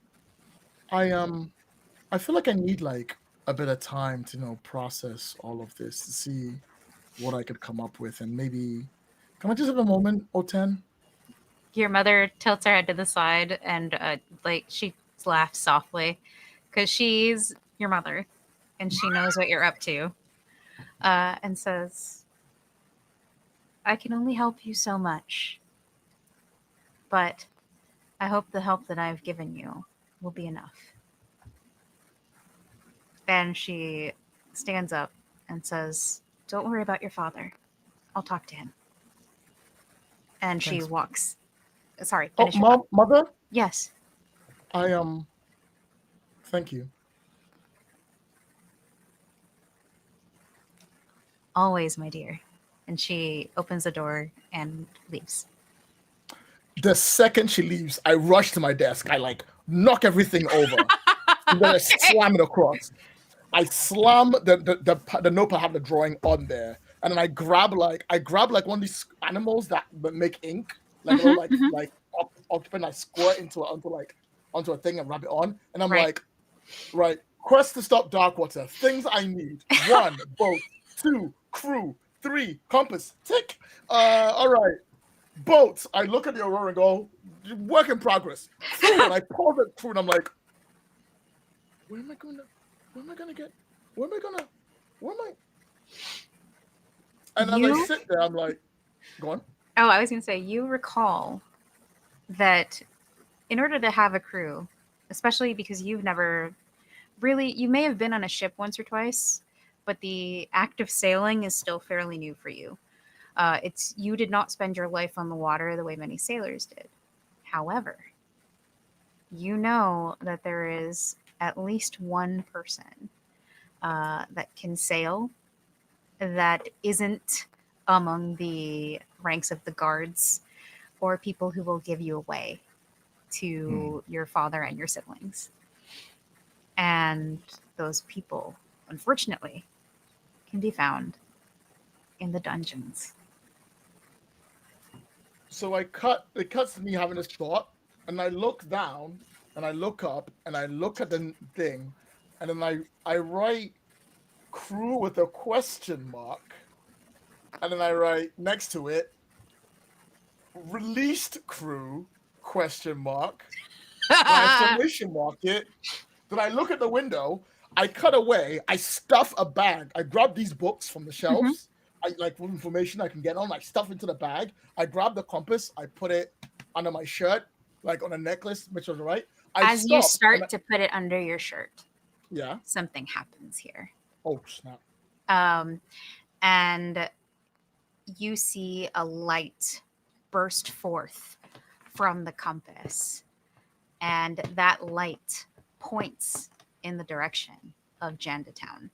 I feel like I need like a bit of time to process all of this to see what I could come up with, and maybe can I just have a moment, O10? Your mother tilts her head to the side and like she laughs softly because she's your mother and she knows what you're up to, and says, I can only help you so much, but I hope the help that I've given you will be enough. And she stands up and says, don't worry about your father. I'll talk to him. And she Thanks. walks. Sorry, Oh, finish your thought. mother, Yes. I thank you. Always, my dear. And she opens the door and leaves. The second she leaves, I rush to my desk. I like knock everything over, and then I slam it across. I slam the notepad, have the drawing on there, and then I grab like one of these animals that make ink, like a little like octopus. And I score it onto a thing and rub it on, and I'm Right. like, right, quest to stop Darkwater. Things I need: 1, boat; 2, crew; 3, compass. Tick. All right. Boats. I look at the Aurora and go, work in progress. Crew, and I pause it through, and I'm like, where am I going to get? Where am I? And as I sit there, I'm like, go on. Oh, I was going to say, you recall that in order to have a crew, especially because you've never really, you may have been on a ship once or twice, but the act of sailing is still fairly new for you. You did not spend your life on the water the way many sailors did. However, you know that there is at least one person that can sail that isn't among the ranks of the guards or people who will give you away to your father and your siblings. And those people, unfortunately, can be found in the dungeons. So it cuts to me having this thought, and I look down, and I look up, and I look at the thing, and then I write crew with a question mark, and then I write next to it released crew question mark, and I exclamation mark it. Then I look at the window, I cut away, I stuff a bag. I grab these books from the shelves. I like with information I can get on. I stuff into the bag. I grab the compass. I put it under my shirt, like on a necklace, which was right. As you start to put it under your shirt, yeah, something happens here. Oh snap! And you see a light burst forth from the compass, and that light points in the direction of Jandatown.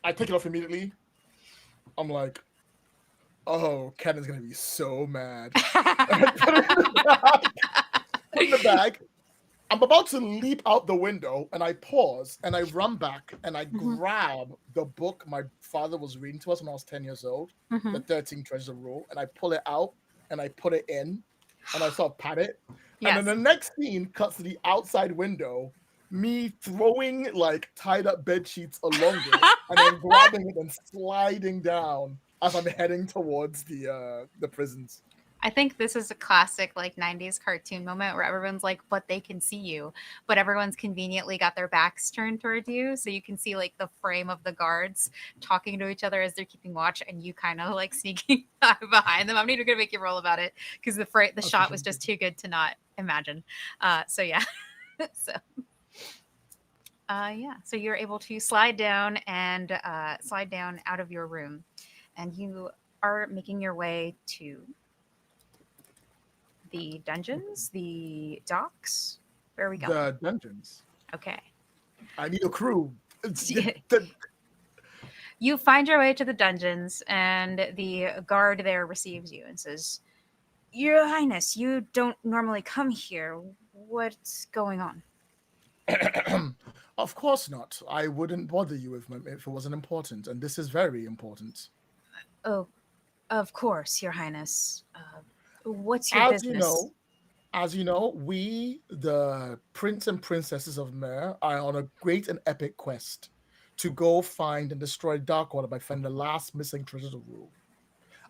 I take it off immediately. I'm like, oh, Ken is gonna be so mad. Put in the bag. I'm about to leap out the window, and I pause, and I run back, and I grab the book my father was reading to us when I was 10 years old, the 13 Treasures of Rule, and I pull it out, and I put it in, and I sort of pat it. Yes. And then the next scene cuts to the outside window, me throwing like tied up bed sheets along it, and then grabbing it and sliding down as I'm heading towards the prisons. I think this is a classic like 90s cartoon moment where everyone's like, but they can see you, but everyone's conveniently got their backs turned toward you. So you can see like the frame of the guards talking to each other as they're keeping watch, and you kind of like sneaking behind them. I'm not even going to make you roll about it because the shot was just too good to not imagine. So yeah. So you're able to slide down out of your room, and you are making your way to the dungeons, the docks. Where are we going? The dungeons. Okay. I need a crew. You find your way to the dungeons, and the guard there receives you and says, Your Highness, you don't normally come here. What's going on? Of course not. I wouldn't bother you if it wasn't important, and this is very important. Oh, of course, Your Highness. What's your business? As you know, we, the prince and princesses of Mer, are on a great and epic quest to go find and destroy Darkwater by finding the last missing treasures of Rue.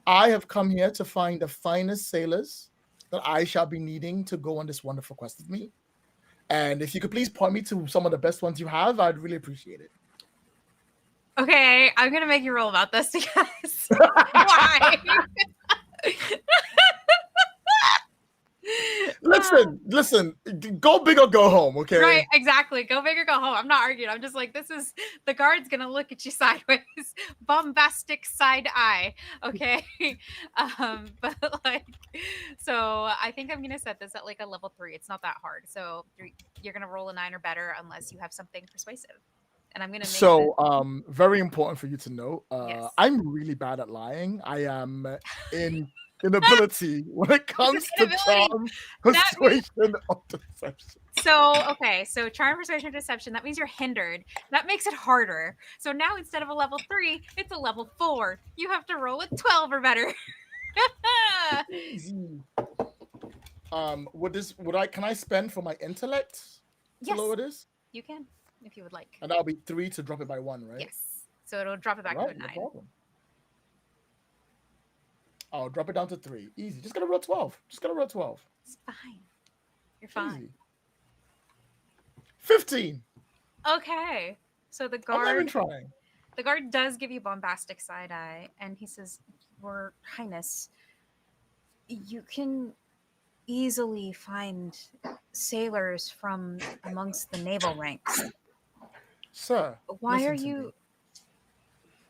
I have come here to find the finest sailors that I shall be needing to go on this wonderful quest with me. And if you could please point me to some of the best ones you have, I'd really appreciate it. Okay, I'm gonna make you roll about this because why? Listen, go big or go home, okay? Right, exactly. Go big or go home. I'm not arguing. I'm just like, this is the guard's gonna look at you sideways, bombastic side eye. Okay. But like, so I think I'm gonna set this at like a level 3. It's not that hard. So you're gonna roll a 9 or better unless you have something persuasive. And I'm gonna make So, very important for you to know. Yes. I'm really bad at lying. I am in inability when it comes to Inability. charm, That means- persuasion, or deception. So charm, persuasion, deception, that means you're hindered. That makes it harder. So now instead of a level 3, it's a level 4. You have to roll a 12 or better. Easy. Can I spend for my intellect to Yes. lower this? You can, if you would like. And that'll be 3 to drop it by 1, right? Yes. So it'll drop it back to a 9. No problem. I'll drop it down to 3. Easy. Just gotta roll 12. It's fine. You're fine. Easy. 15. Okay. So the I'm not even guard trying. the guard does give you bombastic side eye, and he says, Your Highness, you can easily find sailors from amongst the naval ranks. Sir, Why listen are to you me.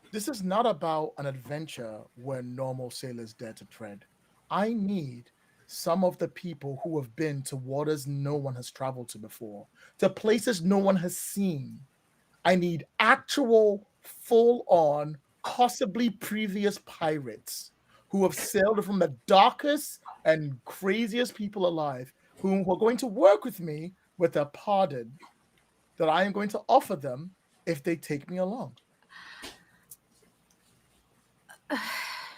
This is not about an adventure where normal sailors dare to tread. I need some of the people who have been to waters no one has traveled to before, to places no one has seen. I need actual, full-on, possibly previous pirates who have sailed from the darkest and craziest people alive, who are going to work with me with a pardon that I am going to offer them if they take me along.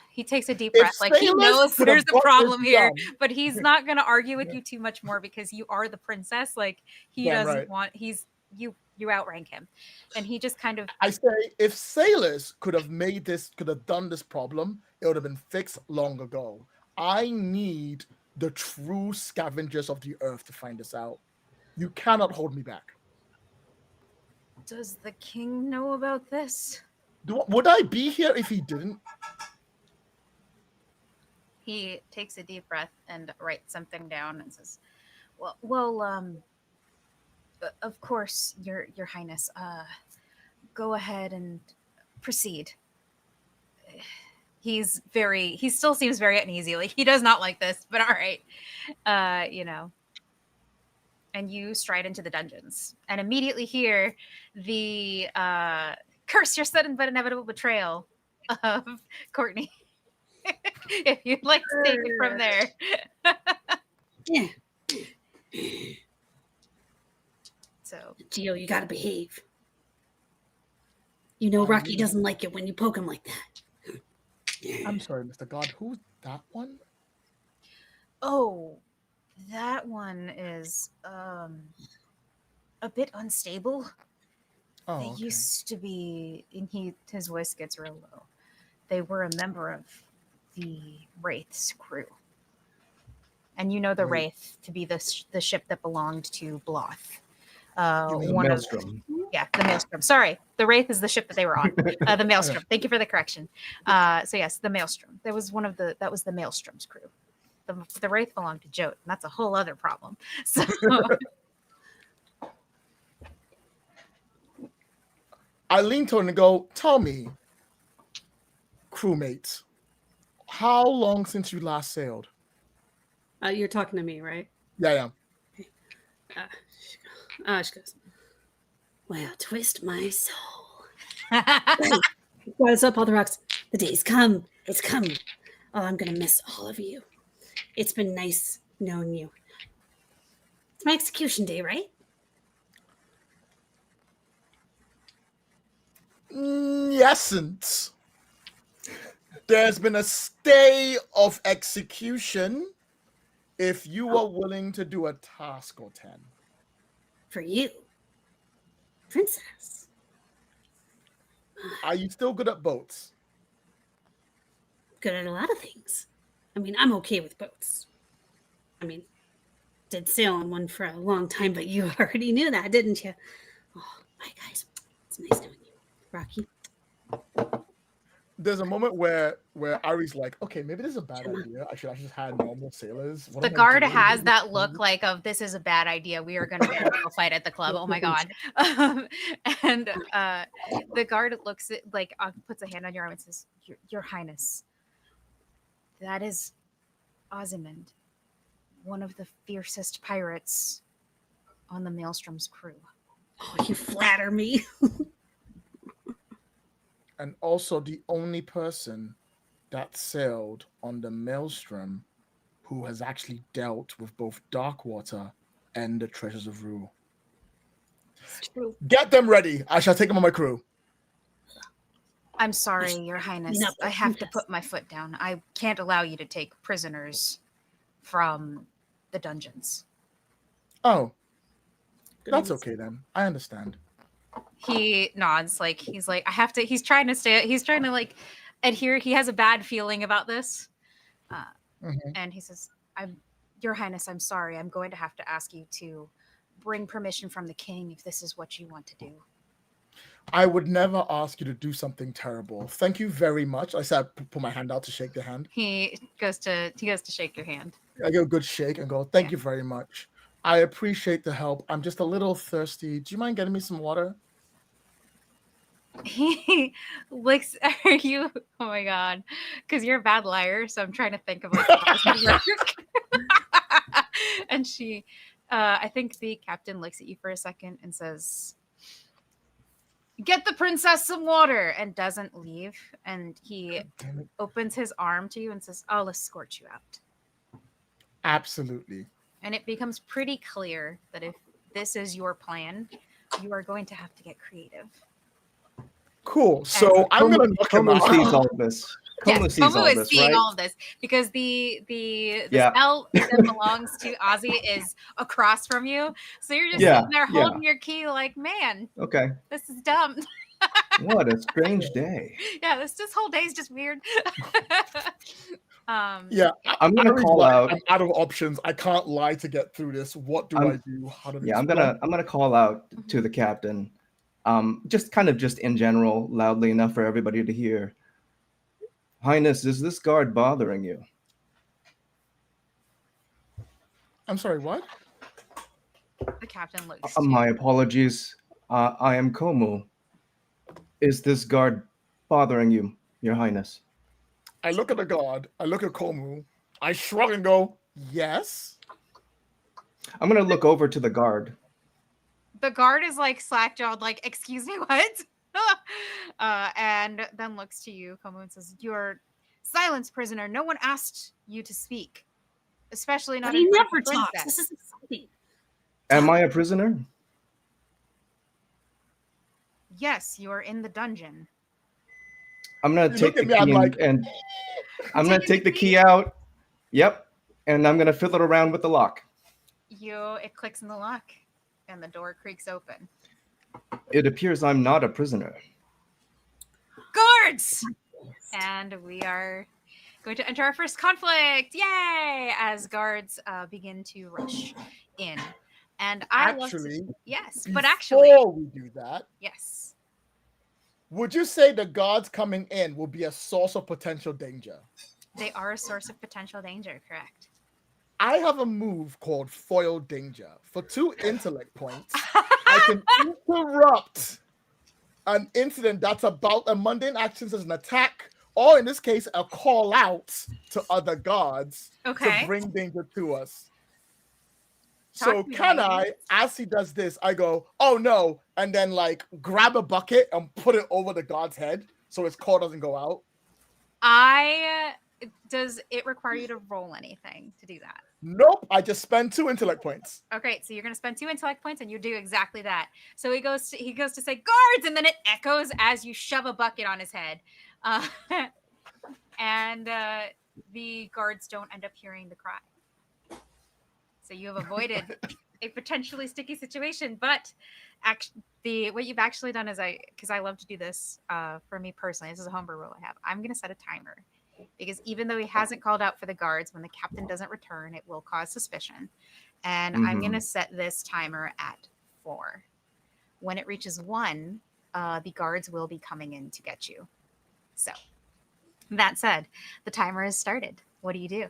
He takes a deep If breath, like he sailors knows could have there's a got this problem here, done- but he's not going to argue with you too much more because you are the princess. Like he Yeah, doesn't right. want you outrank him, and he just kind of I say, if sailors could have done this problem, it would have been fixed long ago. I need the true scavengers of the earth to find this out. You cannot hold me back. Does the king know about this? Would I be here if he didn't? He takes a deep breath and writes something down and says, "Well, of course, your Highness. Go ahead and proceed." He still seems very uneasy. Like he does not like this, but all right, you know. And you stride into the dungeons, and immediately hear the curse your sudden but inevitable betrayal of Courtney. If you'd like to take it from there. Yeah. So Geo, you gotta behave. You know Rocky doesn't like it when you poke him like that. I'm sorry, Mr. God. Who's that one? Oh, that one is a bit unstable. Oh, They okay. used to be, and his voice gets real low. They were a member of the Wraith's crew. And you know the Wraith to be the ship that belonged to Bloth. You mean Maelstrom. The Maelstrom. Sorry, the Wraith is the ship that they were on. The Maelstrom. Thank you for the correction. So yes, the Maelstrom. That was the Maelstrom's crew. The Wraith belonged to Jote, and that's a whole other problem. So I lean toward him and go, tell me, crewmates, how long since you last sailed? You're talking to me, right? Yeah. She goes, well, twist my soul. Rise up all the rocks. The day's come. It's come. Oh, I'm going to miss all of you. It's been nice knowing you. It's my execution day, right? Essence. There's been a stay of execution if you are willing to do a task or 10. For you, princess. Are you still good at boats? Good at a lot of things. I mean, I'm okay with boats. I mean, did sail on one for a long time, but you already knew that, didn't you? Oh, bye, guys. It's nice knowing you. Rocky. There's a moment where Ari's like, okay, maybe this is a bad idea. I should just hire normal sailors. What The am I guard doing? has that look like of this is a bad idea. We are going to go fight at the club. Oh my god! And the guard looks at puts a hand on your arm and says, "Your Highness, that is Osimond, one of the fiercest pirates on the Maelstrom's crew." Oh, you flatter me. And also the only person that sailed on the Maelstrom who has actually dealt with both Darkwater and the treasures of Rue. It's true. Get them ready. I shall take them on my crew. I'm sorry, Your Highness. No, I have to yes. put my foot down. I can't allow you to take prisoners from the dungeons. Oh, that's okay then. I understand. He nods, he's like, I have to. He's trying to like adhere. He has a bad feeling about this, and he says, Your Highness, I'm sorry. I'm going to have to ask you to bring permission from the king if this is what you want to do. I would never ask you to do something terrible. Thank you very much. I said, I put my hand out to shake the hand. He goes to shake your hand. I give a good shake and go, thank you very much. I appreciate the help. I'm just a little thirsty. Do you mind getting me some water? He looks at you. Oh my god, because you're a bad liar. So I'm trying to think of how this would work. And she, I think the captain looks at you for a second and says, "Get the princess some water," and doesn't leave. And he opens his arm to you and says, "I'll escort you out." Absolutely. And it becomes pretty clear that if this is your plan, you are going to have to get creative. Cool. So I'm going to knock him Como sees out. all this. Yes, Como sees Como all is this, seeing right? all of this because the Yeah. spell that belongs to Ozzy is across from you. So you're just Yeah, sitting there yeah. holding your key like, man, Okay. this is dumb. What a strange day. Yeah, this whole day is just weird. Yeah, I'm gonna Ari's call like, out. I'm out of options. I can't lie to get through this. What do I do? How do I Yeah, I'm gonna call out to the captain. Just in general, loudly enough for everybody to hear. Highness, is this guard bothering you? I'm sorry, what? The captain looks. to My apologies. I am Como. Is this guard bothering you, Your Highness? I look at the guard. I look at Komu. I shrug and go, yes. I'm gonna look over to the guard. The guard is like slack-jawed, like, excuse me, what? And then looks to you, Como, and says, "You're silence, prisoner. No one asked you to speak, especially not But he in front of never the talks. princess." This is exciting. Am I a prisoner? Yes, you are in the dungeon. I'm gonna You take look the at me, key I'm like, and I'm gonna Taking take the the key out. Yep. And I'm gonna fiddle around with the lock. It clicks in the lock, and the door creaks open. It appears I'm not a prisoner. Guards! And we are going to enter our first conflict. Yay! As guards begin to rush in. And I actually, yes, before but actually, we do that, yes. would you say the guards coming in will be a source of potential danger? They are a source of potential danger, correct? I have a move called Foil Danger. For 2 intellect points, I can interrupt an incident that's about a mundane action as an attack, or in this case, a call out to other guards Okay. to bring danger to us. Talk So to me, can lady. I, as he does this, I go, oh no, and then like grab a bucket and put it over the guard's head so his call doesn't go out? Does it require you to roll anything to do that? Nope, I just spend 2 intellect points. Okay, so you're gonna spend 2 intellect points, and you do exactly that. So he goes to say guards, and then it echoes as you shove a bucket on his head, and the guards don't end up hearing the cry. So you have avoided a potentially sticky situation. But what you've actually done is because I love to do this for me personally. This is a homebrew rule I have. I'm going to set a timer because even though he hasn't called out for the guards, when the captain doesn't return, it will cause suspicion. And I'm going to set this timer at 4. When it reaches 1, the guards will be coming in to get you. So that said, the timer has started. What do you do?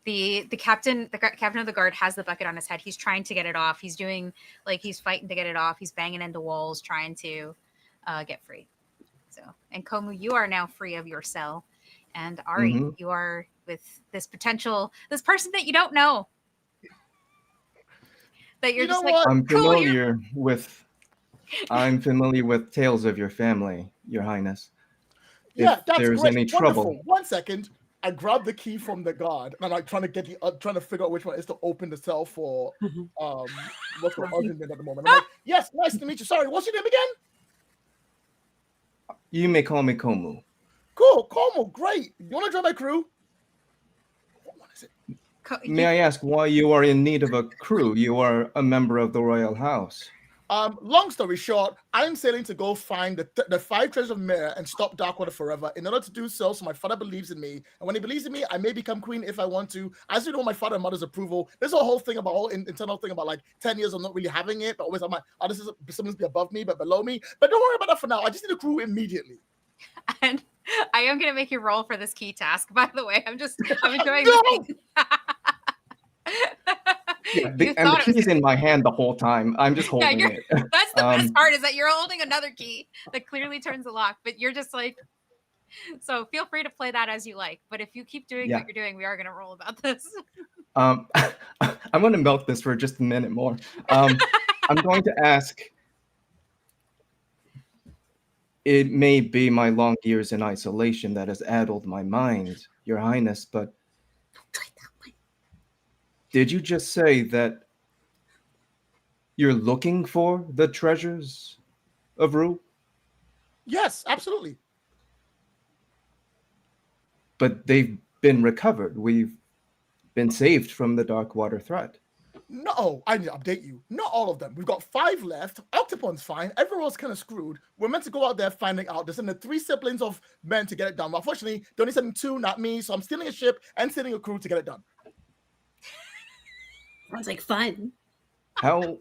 The captain of the guard has the bucket on his head. He's trying to get it off. He's doing he's fighting to get it off. He's banging into walls trying to get free. So, and Komu, you are now free of your cell, and Ari, you are with this person that you don't know. That you're just like, I'm familiar with tales of your family, Your Highness. Yeah, if that's there's great. any Wonderful. trouble. 1 second. I grab the key from the guard, and I'm like trying to figure out which one is to open the cell for what's called urgent at the moment. I'm like, yes, nice to meet you. Sorry, what's your name again? You may call me Komu. Cool, Como, great. You want to join my crew? What is it? May I ask why you are in need of a crew? You are a member of the royal house. Long story short, I'm sailing to go find the 5 treasures of Mirror and stop Darkwater forever. In order to do so my father believes in me. And when he believes in me, I may become queen if I want to. As you know, my father and mother's approval. There's a whole thing about internal thing about like 10 years of not really having it, but always I'm like, oh, this is supposed to be above me, but below me. But don't worry about that for now. I just need a crew immediately. And I am going to make you roll for this key task, by the way. I'm enjoying this. Yeah, and the key's in my hand the whole time. I'm just holding it. That's the best part, is that you're holding another key that clearly turns the lock, but you're just like, so feel free to play that as you like. But if you keep doing what you're doing, we are going to roll about this. I'm going to milk this for just a minute more. I'm going to ask, it may be my long years in isolation that has addled my mind, Your Highness, but did you just say that you're looking for the treasures of Rue? Yes, absolutely. But they've been recovered. We've been saved from the Darkwater threat. No, I need to update you. Not all of them. We've got 5 left. Octopon's fine. Everyone's kind of screwed. We're meant to go out there finding out. There's the 3 siblings of men to get it done. But unfortunately, they only sending 2, not me. So I'm stealing a ship and stealing a crew to get it done. Sounds like fun. How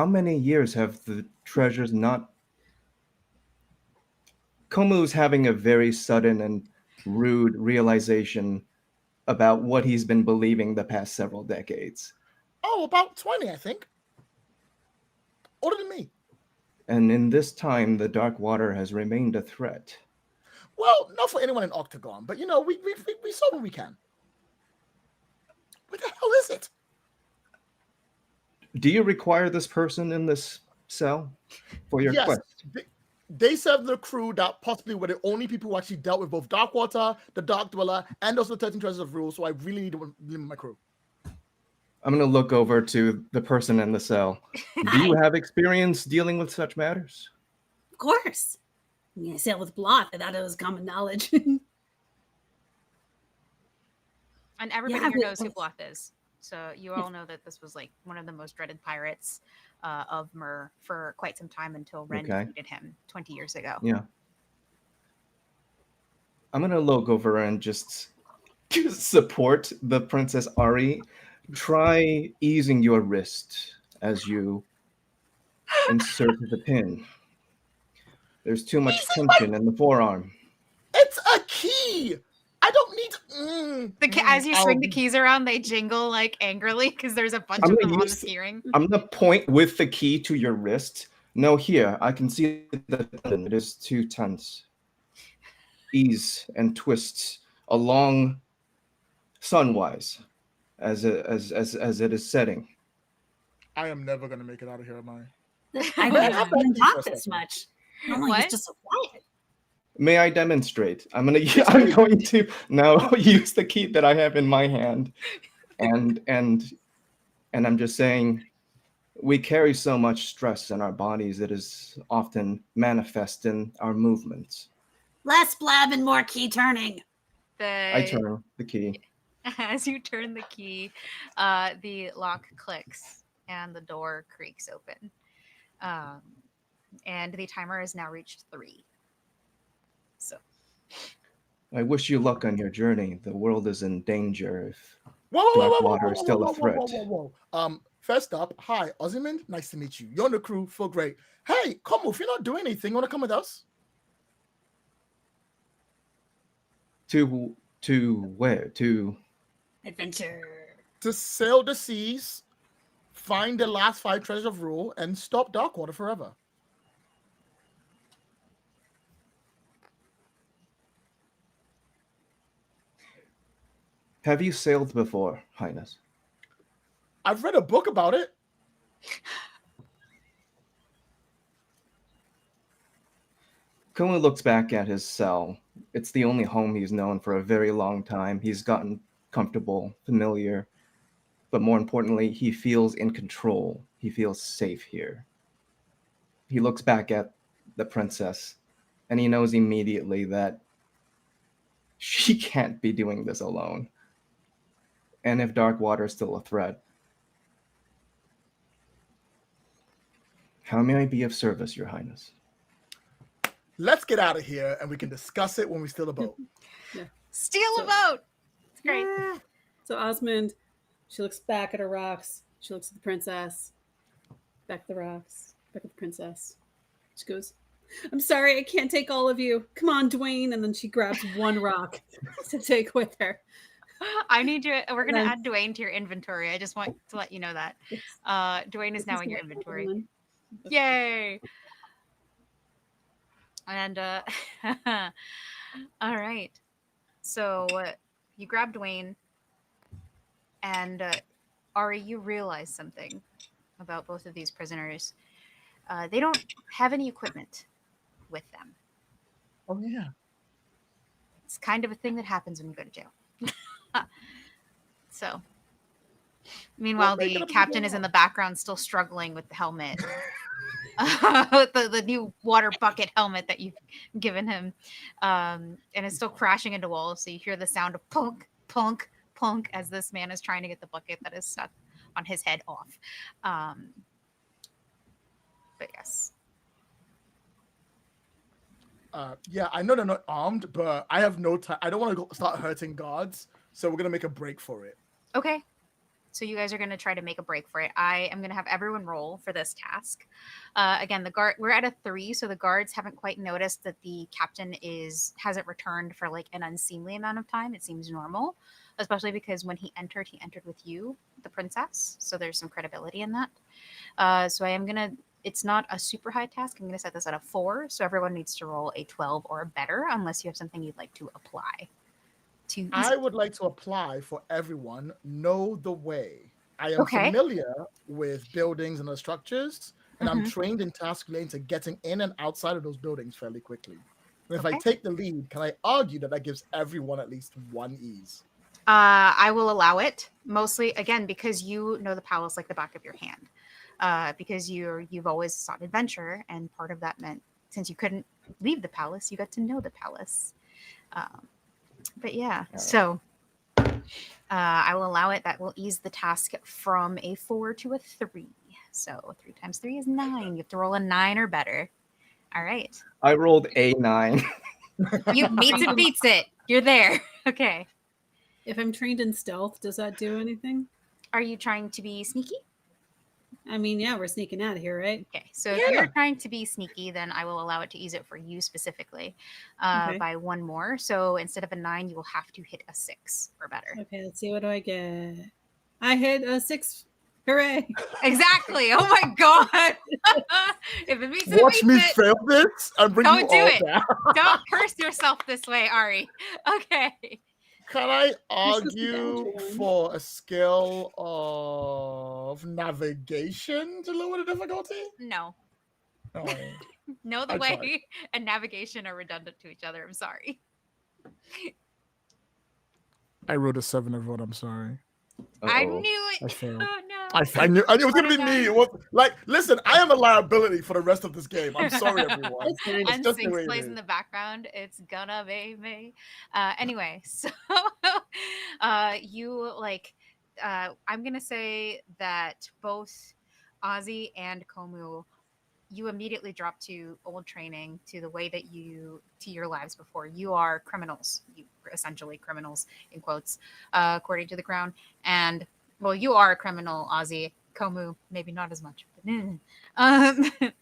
many years have the treasures not... Komu's having a very sudden and rude realization about what he's been believing the past several decades. Oh, about 20, I think. Older than me. And in this time, the Darkwater has remained a threat. Well, not for anyone in Octagon, but you know, we saw what we can. What the hell is it? Do you require this person in this cell for your quest? They serve the crew that possibly were the only people who actually dealt with both Darkwater, the Dark Dweller, and also the 13 Treasures of Rule, so I really need to limit my crew. I'm going to look over to the person in the cell. Do you have experience dealing with such matters? Of course. I sail with Blot. I thought it was common knowledge. And everybody here knows who Bloth is. So you all know that this was like one of the most dreaded pirates of Myr for quite some time until Ren defeated him 20 years ago. Yeah. I'm going to look over and just support the Princess Ari. Try easing your wrist as you insert the pin. There's too much tension in the forearm. It's a key! I don't need as you swing the keys around, they jingle like angrily because there's a bunch of them on the key ring. I'm gonna point with the key to your wrist. No, here I can see the tendon. It is too tense. Ease and twists along sunwise as it is setting. I am never gonna make it out of here, am I? I haven't talked this much. Normally he's just so quiet. May I demonstrate? I'm going to now use the key that I have in my hand, and I'm just saying, we carry so much stress in our bodies that is often manifest in our movements. Less blab and more key turning. I turn the key. As you turn the key, the lock clicks and the door creaks open. And the timer has now reached 3. So I wish you luck on your journey. The world is in danger if Whoa, dark water is still a threat. whoa. First up, hi, Ozymandias. Nice to meet you. You're on the crew. Feel great. Hey, come if you're not doing anything, want to come with us? To where? To Adventure. To sail the seas, find the last 5 treasures of rule, and stop Darkwater forever. have you sailed before, Highness? I've read a book about it. Kuma looks back at his cell. It's the only home he's known for a very long time. He's gotten comfortable, familiar, but more importantly, he feels in control. He feels safe here. He looks back at the princess, and he knows immediately that she can't be doing this alone. And if Darkwater is still a threat, how may I be of service, Your Highness? Let's get out of here, and we can discuss it when we steal a boat. steal a boat. It's great. So Osmond, she looks back at her rocks. She looks at the princess. Back at the rocks. Back at the princess. She goes, I'm sorry, I can't take all of you. Come on, Dwayne. And then she grabs one rock to take with her. I need you. We're going to Then- add Dwayne to your inventory. I just want to let you know that. Dwayne is now in your inventory. Yay. And all right. So you grab Dwayne, and Ari, you realize something about both of these prisoners. They don't have any equipment with them. Oh, yeah. It's kind of a thing that happens when you go to jail. So, meanwhile, Well, the captain is in the background still struggling with the helmet. With the new water bucket helmet that you've given him, and is still crashing into walls. So you hear the sound of plunk, plunk, plunk as this man is trying to get the bucket that is stuck on his head off. But yes. Yeah, I know they're not armed, but I have no time. I don't want to start hurting guards, so we're going to make a break for it. Okay. So you guys are going to try to make a break for it. I am going to have everyone roll for this task. Again, we're at a 3, so the guards haven't quite noticed that the captain hasn't returned for like an unseemly amount of time. It seems normal, especially because when he entered with you, the princess. So there's some credibility in that. So I am going to, it's not a super high task. I'm going to set this at a 4. So everyone needs to roll a 12 or better, unless you have something you'd like to apply. I would like to apply for everyone, know the way. I am familiar with buildings and the structures, and I'm trained in task relating to getting in and outside of those buildings fairly quickly. And if I take the lead, can I argue that gives everyone at least 1 ease? I will allow it, mostly, again, because you know the palace like the back of your hand. Because you've always sought adventure, and part of that meant, since you couldn't leave the palace, you got to know the palace. But yeah, so I will allow it. That will ease the task from a 4 to a 3. So 3 times 3 is 9. You have to roll a 9 or better. All right. I rolled a 9. You meets it, beats it. You're there. Okay. If I'm trained in stealth, does that do anything? Are you trying to be sneaky? I mean, yeah, we're sneaking out of here, right? Okay, so if you're trying to be sneaky, then I will allow it to ease it for you specifically by 1 more. So instead of a 9, you will have to hit a 6 or better. Okay, let's see. What do I get? I hit a 6. Hooray! Exactly. Oh my god! If it meets it, watch me fail this and bring Don't you do all it. down. Don't curse yourself this way, Ari. Okay. Can I supposed to be argue down to 1. for a skill of navigation to lower the difficulty? No. Oh. No, the I way tried. and navigation are redundant to each other. I'm sorry. I wrote a 7 of what I'm sorry. I Uh-oh. knew it. I failed. Oh no. I knew it was gonna be me. It was like, listen, I am a liability for the rest of this game. I'm sorry, everyone. It's fine. It's And just the Sinks way it plays is. in the background. It's gonna be me. Anyway, so you like I'm gonna say that both Ozzy and Komu, you immediately drop to old training, to the way that to your lives before. You are criminals, you essentially criminals in quotes, according to the crown. And well, you are a criminal, Ozzy. Komu, maybe not as much. But,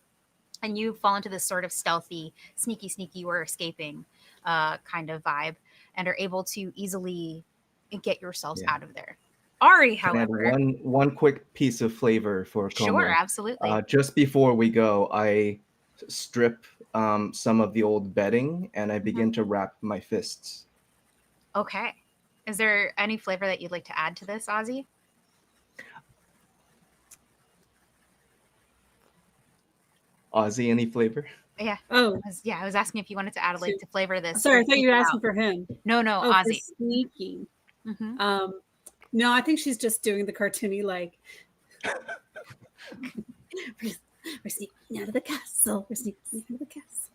and you fall into this sort of stealthy, sneaky, we're escaping kind of vibe, and are able to easily get yourselves Yeah. out of there. Ari, Can I add however, one quick piece of flavor for sure, Como? absolutely. Just before we go, I strip some of the old bedding and I begin to wrap my fists. Okay. Is there any flavor that you'd like to add to this, Ozzy? Ozzy, any flavor? Yeah. Oh, I was asking if you wanted to add like to flavor this. sorry, or I thought sneak you were it asking out. for him. No, Oh, for Ozzy. sneaking. Mm-hmm. No, I think she's just doing the cartoony like. We're sneaking out of the castle. We're sneaking out of the castle.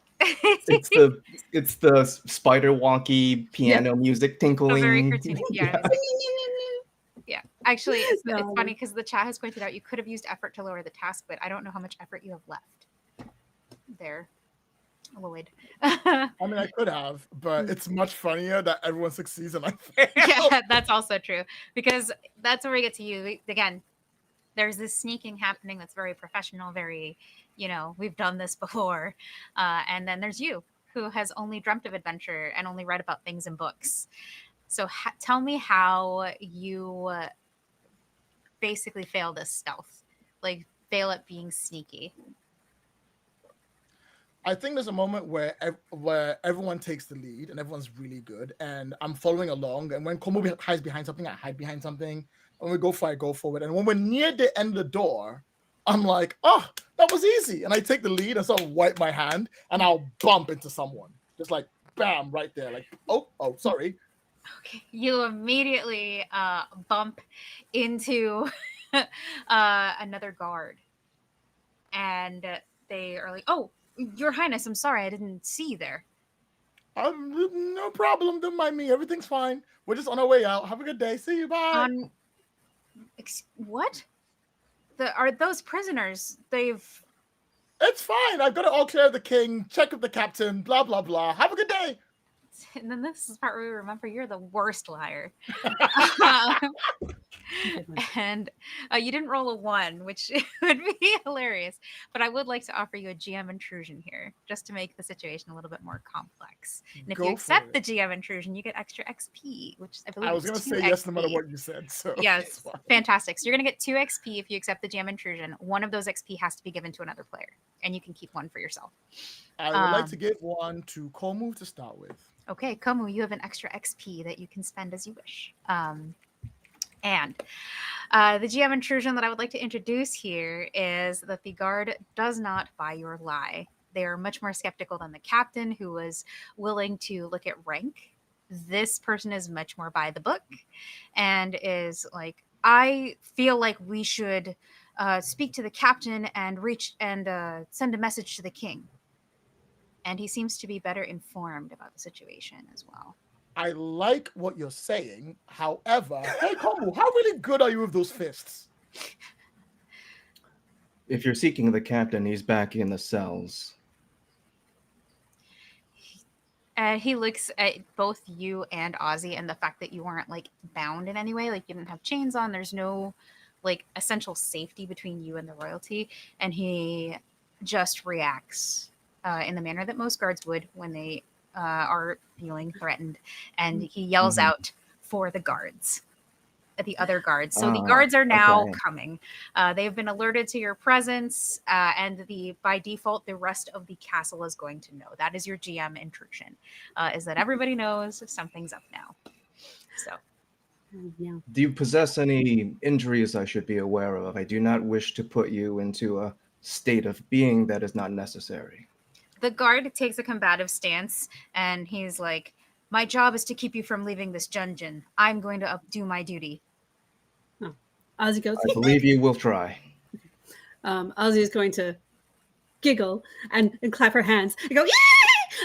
It's the spider wonky piano music tinkling. A very cartoony piano Yeah. music. Yeah, actually, it's No. funny because the chat has pointed out you could have used effort to lower the task, but I don't know how much effort you have left there, Lloyd. I mean, I could have, but it's much funnier that everyone succeeds and I fail. Yeah, that's also true, because that's where we get to you again. There's this sneaking happening that's very professional, very, we've done this before, and then there's you, who has only dreamt of adventure and only read about things in books. So tell me how you basically fail this stealth, like fail at being sneaky. I think there's a moment where everyone takes the lead and everyone's really good, and I'm following along. And when Komo hides behind something, I hide behind something. When we go for it, I go forward. And when we're near the end of the door, I'm like, oh, that was easy. And I take the lead and sort of wipe my hand, and I'll bump into someone, just like bam, right there. Like, oh, sorry. Okay, you immediately bump into another guard, and they are like, "Oh, Your Highness, I'm sorry, I didn't see you there." No problem. Don't mind me. Everything's fine. We're just on our way out. Have a good day. See you. Bye. What? Are those prisoners? It's fine. I've got it all clear. The king. Check with the captain. Blah blah blah. Have a good day. And then this is the part where we remember you're the worst liar. And you didn't roll a 1, which would be hilarious. But I would like to offer you a GM intrusion here, just to make the situation a little bit more complex. And if you accept the GM intrusion, you get extra XP, which I believe I was going to say yes no matter what you said. So yes, fantastic. So you're going to get 2 XP if you accept the GM intrusion. One of those XP has to be given to another player, and you can keep 1 for yourself. I would like to give 1 to Komu to start with. Okay, Komu, you have an extra XP that you can spend as you wish. And the GM intrusion that I would like to introduce here is that the guard does not buy your lie. They are much more skeptical than the captain, who was willing to look at rank. This person is much more by the book and is like, I feel like we should speak to the captain and send a message to the king. And he seems to be better informed about the situation as well. I like what you're saying. However, hey, Komu, how really good are you with those fists? If you're seeking the captain, he's back in the cells. He looks at both you and Ozzy, and the fact that you weren't like bound in any way, like you didn't have chains on. There's no like essential safety between you and the royalty, and he just reacts in the manner that most guards would when they are feeling threatened, and he yells out for the guards, the other guards. So the guards are now coming. They've been alerted to your presence, and by default, the rest of the castle is going to know. That is your GM intrusion, is that everybody knows something's up now. So. Yeah. Do you possess any injuries I should be aware of? I do not wish to put you into a state of being that is not necessary. The guard takes a combative stance, and he's like, my job is to keep you from leaving this dungeon. I'm going to do my duty. Oh. Ozzy goes, I believe you will try. Ozzy is going to giggle and clap her hands and go, yay!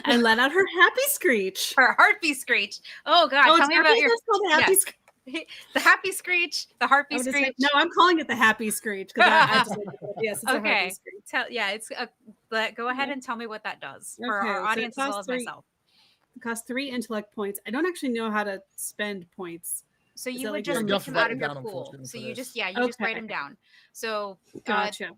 And let out her happy screech. Her heartbeat screech. Oh God, Oh, tell me about your that's called the happy yes. screech. The happy screech, the heartbeat screech. No, I'm calling it the happy screech because I just yes, it's a Okay. happy screech. It's but go ahead and tell me what that does for Okay, our so it audience as well costs as myself. It costs 3 intellect points. I don't actually know how to spend points. So Is you that would like just you pick have to him write out of them your down, pool. unfortunately, So for you this. just you just write Okay. them down. So Gotcha.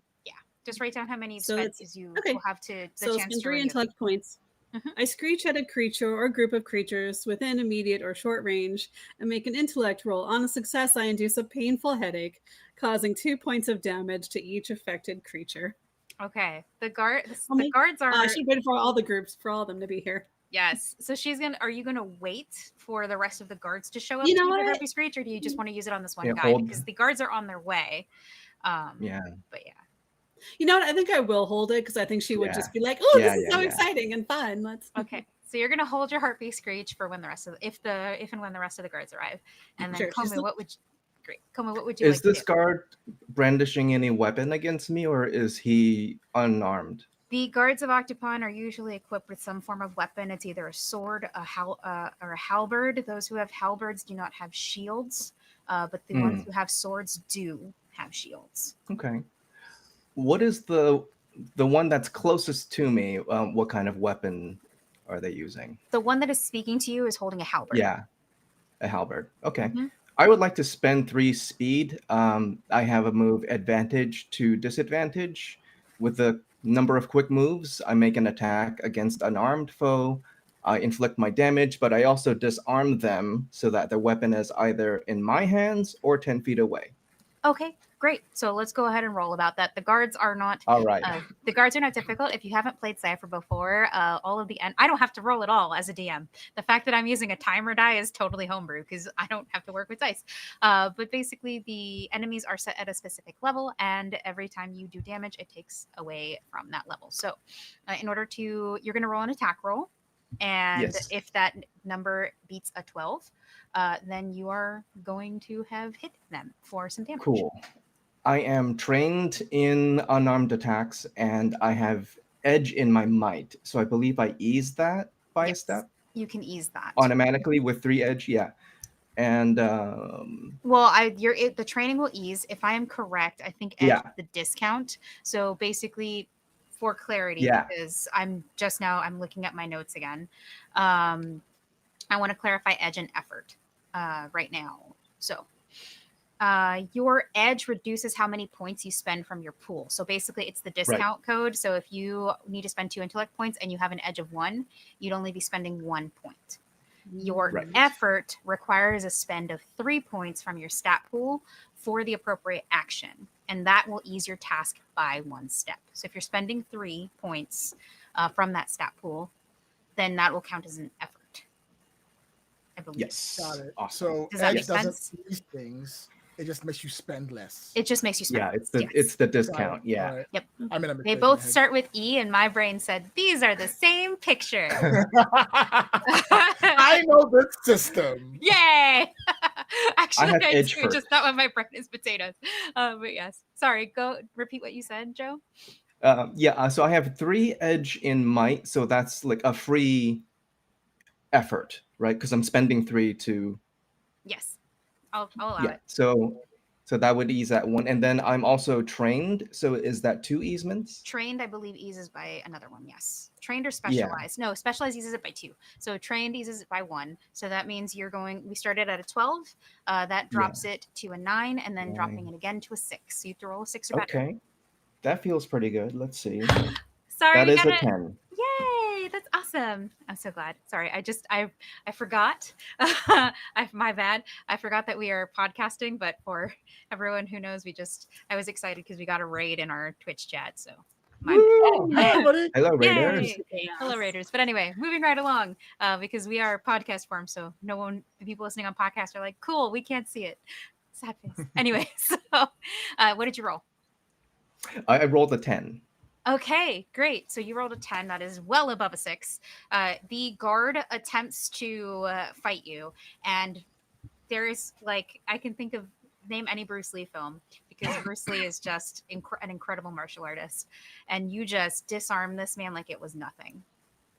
just write down how many So expenses you okay. will have to the So chance spend to 3 renew. intellect points. Mhm. I screech at a creature or group of creatures within immediate or short range and make an intellect roll. On a success, I induce a painful headache, causing 2 points of damage to each affected creature. Okay. The Oh guards are I should wait for all the groups for all of them to be here. yes. So are you gonna wait for the rest of the guards to show up You to know do the what? herpes screech, or do you just want to use it on this one Yeah, guy? hold. Because the guards are on their way. Yeah. But yeah. You know what? I think I will hold it because I think she would Yeah. just be like, "Oh, Yeah, this is yeah, so yeah. exciting and fun." Let's Okay. So you're gonna hold your heartbeat screech for when the rest of if and when the rest of the guards arrive. And then Sure, Komi, she's what would you Is like to this do? guard brandishing any weapon against me, or is he unarmed? The guards of Octopon are usually equipped with some form of weapon. It's either a sword, or a halberd. Those who have halberds do not have shields, but the ones who have swords do have shields. Okay. What is the one that's closest to me? What kind of weapon are they using? The one that is speaking to you is holding a halberd. Yeah, a halberd. Okay. Mhm. I would like to spend 3 speed. I have a move advantage to disadvantage. With the number of quick moves, I make an attack against an armed foe. I inflict my damage, but I also disarm them so that the weapon is either in my hands or 10 feet away. Okay, great. So let's go ahead and roll about that. The guards are not All right. difficult. If you haven't played Cypher before, all of the I don't have to roll at all as a DM. The fact that I'm using a timer die is totally homebrew because I don't have to work with dice. But basically, the enemies are set at a specific level, and every time you do damage, it takes away from that level. So, you're going to roll an attack roll, and Yes. if that number beats a 12, then you are going to have hit them for some damage. Cool. I am trained in unarmed attacks, and I have edge in my might. So I believe I ease that by a step You can ease that automatically with 3 edge. Yeah. And well, the training will ease. If I am correct, I think edge is the discount. So basically, for clarity, because I'm looking at my notes again. I want to clarify edge and effort right now. So your edge reduces how many points you spend from your pool. So basically, it's the discount code. So if you need to spend 2 intellect points and you have an edge of 1, you'd only be spending 1 point. Your effort requires a spend of 3 points from your stat pool for the appropriate action, and that will ease your task by 1 step. So if you're spending 3 points from that stat pool, then that will count as an effort, I believe. Yes. Got it. Awesome. So Does that edge make sense? doesn't ease things. It just makes you spend less. It just makes you spend. Yeah, it's the discount. Yeah. Right. Yep. I'm in a They both start with E, and my brain said these are the same picture. I know this system. Yay! Actually, I have edge just first. thought my brain is potatoes. But yes, sorry. Go repeat what you said, Joe. So I have 3 edge in might, so that's like a free effort, right? Because I'm spending 3 to. Yes, I'll allow it. So that would ease that 1, and then I'm also trained. So is that 2 easements? Trained, I believe, eases by another one. Yes, trained or specialized. No, specialized eases it by 2. So trained eases it by 1. So that means we started at a 12. That drops it to a 9, and then dropping it again to a 6. So you have to roll a 6 or better. Okay, that feels pretty good. Let's see. Sorry, that is a 10. Yay, that's awesome. I'm so glad. Sorry, I forgot. My bad. I forgot that we are podcasting, but for everyone who knows, I was excited because we got a raid in our Twitch chat. So Hello, Raiders. Hello, Raiders. But anyway, moving right along, because we are podcast form, so the people listening on podcast are like, cool, we can't see it. Sad face. Anyway, so what did you roll? I rolled a 10. Okay, great. So you rolled a 10. That is well above a 6. The guard attempts to fight you, and there is I can think of name any Bruce Lee film because Bruce Lee is just an incredible martial artist, and you just disarm this man like it was nothing.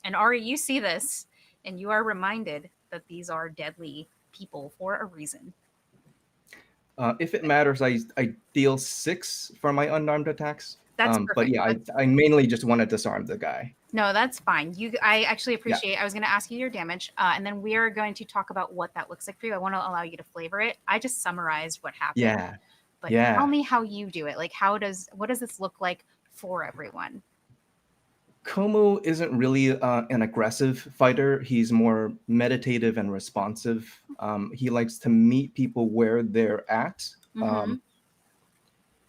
And Ari, you see this, and you are reminded that these are deadly people for a reason. If it matters, I deal 6 for my unarmed attacks. That's But perfect. yeah, I mainly just want to disarm the guy. No, that's fine. I actually appreciate. I was going to ask you your damage, and then we are going to talk about what that looks like for you. I want to allow you to flavor it. I just summarized what happened. Yeah. But Yeah. tell me how you do it. Like, what does this look like for everyone? Komu isn't really an aggressive fighter. He's more meditative and responsive. He likes to meet people where they're at.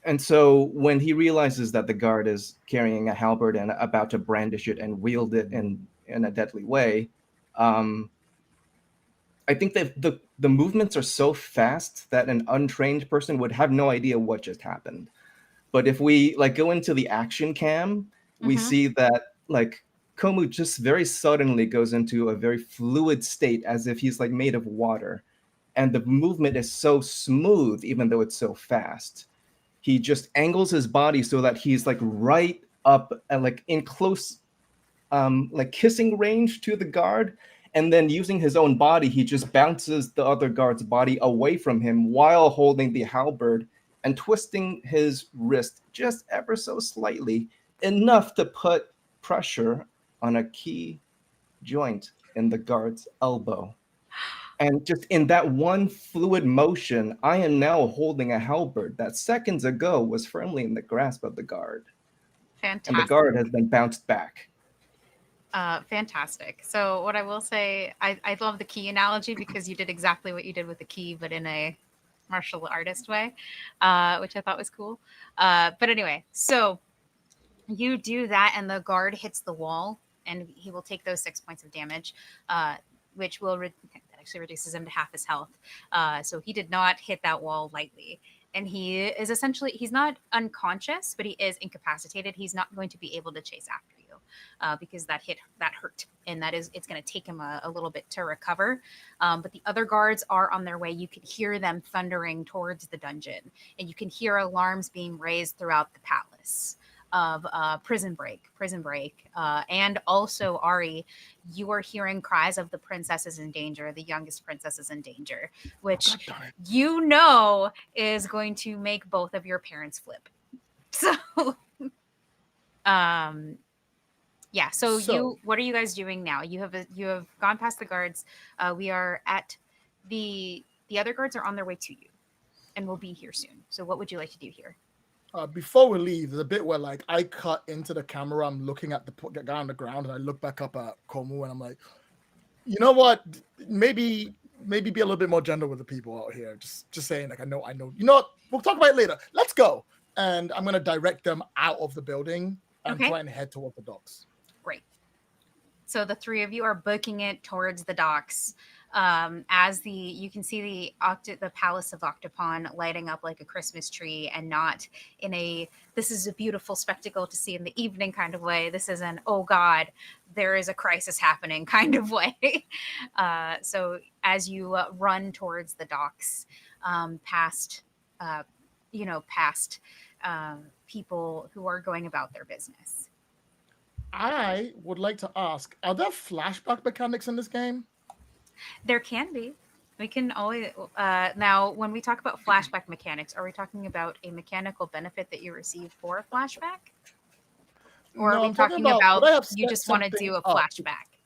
And so when he realizes that the guard is carrying a halberd and about to brandish it and wield it in a deadly way, I think that the movements are so fast that an untrained person would have no idea what just happened. But if we like go into the action cam, we see that like Komu just very suddenly goes into a very fluid state as if he's like made of water. And the movement is so smooth, even though it's so fast. He just angles his body so that he's like right up and like in close, like kissing range to the guard. And then using his own body, he just bounces the other guard's body away from him while holding the halberd and twisting his wrist just ever so slightly, enough to put pressure on a key joint in the guard's elbow. And just in that one fluid motion, I am now holding a halberd that seconds ago was firmly in the grasp of the guard. Fantastic. And the guard has been bounced back. Fantastic. So what I will say, I love the key analogy because you did exactly what you did with the key, but in a martial artist way, which I thought was cool. But anyway, so you do that and the guard hits the wall and he will take those 6 points of damage, which will that actually reduces him to half his health. So he did not hit that wall lightly. And he is essentially, he's not unconscious, but he is incapacitated. He's not going to be able to chase after you because that hurt. And it's going to take him a little bit to recover. But the other guards are on their way. You can hear them thundering towards the dungeon. And you can hear alarms being raised throughout the palace of prison break. And also, Ari, you are hearing cries of the princess is in danger, the youngest princess is in danger, which you know is going to make both of your parents flip. So, yeah. So what are you guys doing now? You have gone past the guards. We are at the other guards are on their way to you, and will be here soon. So, what would you like to do here? Before we leave, there's a bit where like I cut into the camera. I'm looking at the guy on the ground, and I look back up at Komu, and I'm like, you know what? Maybe be a little bit more gentle with the people out here. Just saying, like I know. You know what? We'll talk about it later. Let's go. And I'm gonna direct them out of the building and try and head towards the docks. Great. So the three of you are booking it towards the docks. As you can see the Palace of Octopon lighting up like a Christmas tree, and not in this is a beautiful spectacle to see in the evening kind of way. This is an, oh God, there is a crisis happening kind of way. So as you run towards the docks, past people who are going about their business. I would like to ask, are there flashback mechanics in this game? There can be. We can always now when we talk about flashback mechanics, are we talking about a mechanical benefit that you receive for a flashback? Or No, are we talking about you just want to do a flashback?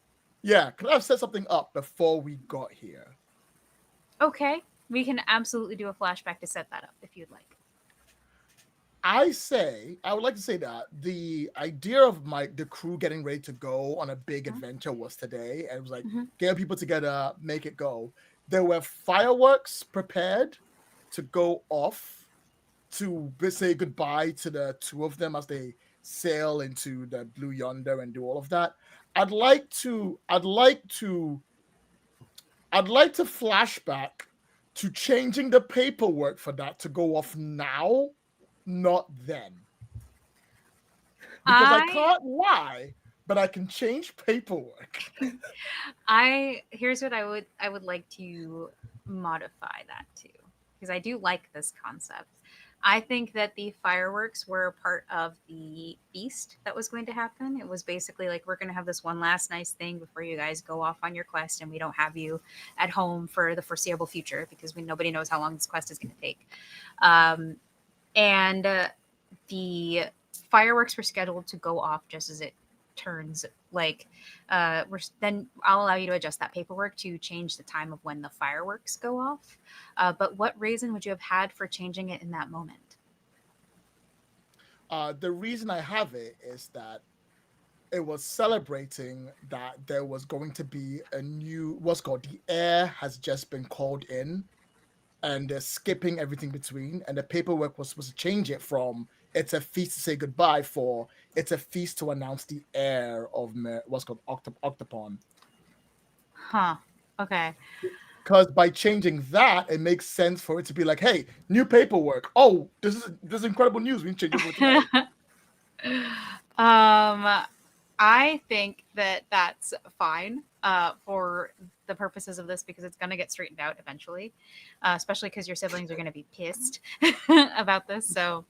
Yeah, could I have set something up before we got here? Okay. We can absolutely do a flashback to set that up if you'd like. I would like to say that the idea of the crew getting ready to go on a big adventure was today. And it was like, get people together, make it go. There were fireworks prepared to go off to say goodbye to the two of them as they sail into the Blue Yonder and do all of that. I'd like to flashback to changing the paperwork for that to go off now. Not then, because I can't lie, but I can change paperwork. Here's what I would like to modify that to. because I do like this concept. I think that the fireworks were part of the feast that was going to happen. It was basically like, we're going to have this one last nice thing before you guys go off on your quest, and we don't have you at home for the foreseeable future because nobody knows how long this quest is going to take. And the fireworks were scheduled to go off just as it turns. Like, then I'll allow you to adjust that paperwork to change the time of when the fireworks go off. But what reason would you have had for changing it in that moment? The reason I have it is that it was celebrating that there was going to be a new, what's called, the heir has just been called in, and they're skipping everything between, and the paperwork was supposed to change it from it's a feast to say goodbye for it's a feast to announce the heir of what's called Octopon. Huh. Okay. Because by changing that, it makes sense for it to be like, hey, new paperwork. Oh, this is incredible news. We can change it for tonight. I think that that's fine for the purposes of this, because it's going to get straightened out eventually, especially because your siblings are going to be pissed about this. So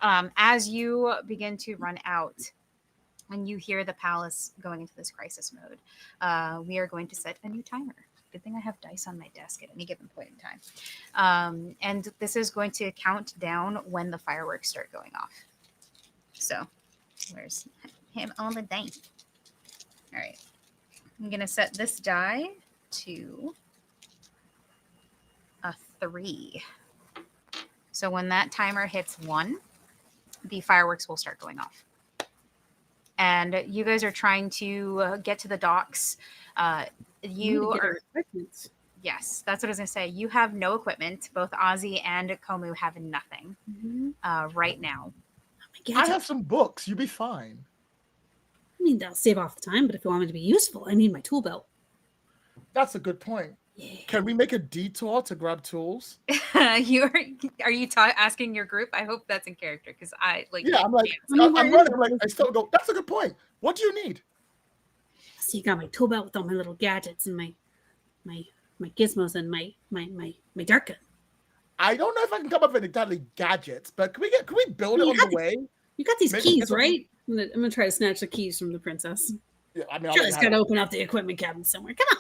as you begin to run out and you hear the palace going into this crisis mode, we are going to set a new timer. Good thing I have dice on my desk at any given point in time. And this is going to count down when the fireworks start going off. So where's him on the dice? All right. I'm going to set this die to a 3. So when that timer hits 1, the fireworks will start going off. And you guys are trying to get to the docks. You are. Yes, that's what I was going to say. You have no equipment. Both Ozzy and Komu have nothing right now. I have some books. You'll be fine. I mean, that'll save off the time, but if you want me to be useful, I need my tool belt. That's a good point. Yeah. Can we make a detour to grab tools? Are you asking your group? I hope that's in character, because I like. Yeah, I'm like, I'm running. I'm like, I still go. That's a good point. What do you need? So you got my tool belt with all my little gadgets and my gizmos and my dark gun. I don't know if I can come up with exactly gadgets, but can we build it on the way? You got these Maybe keys, right? I'm gonna try to snatch the keys from the princess. Yeah, I mean, Sure, it's got to open up the equipment cabinet somewhere. Come on,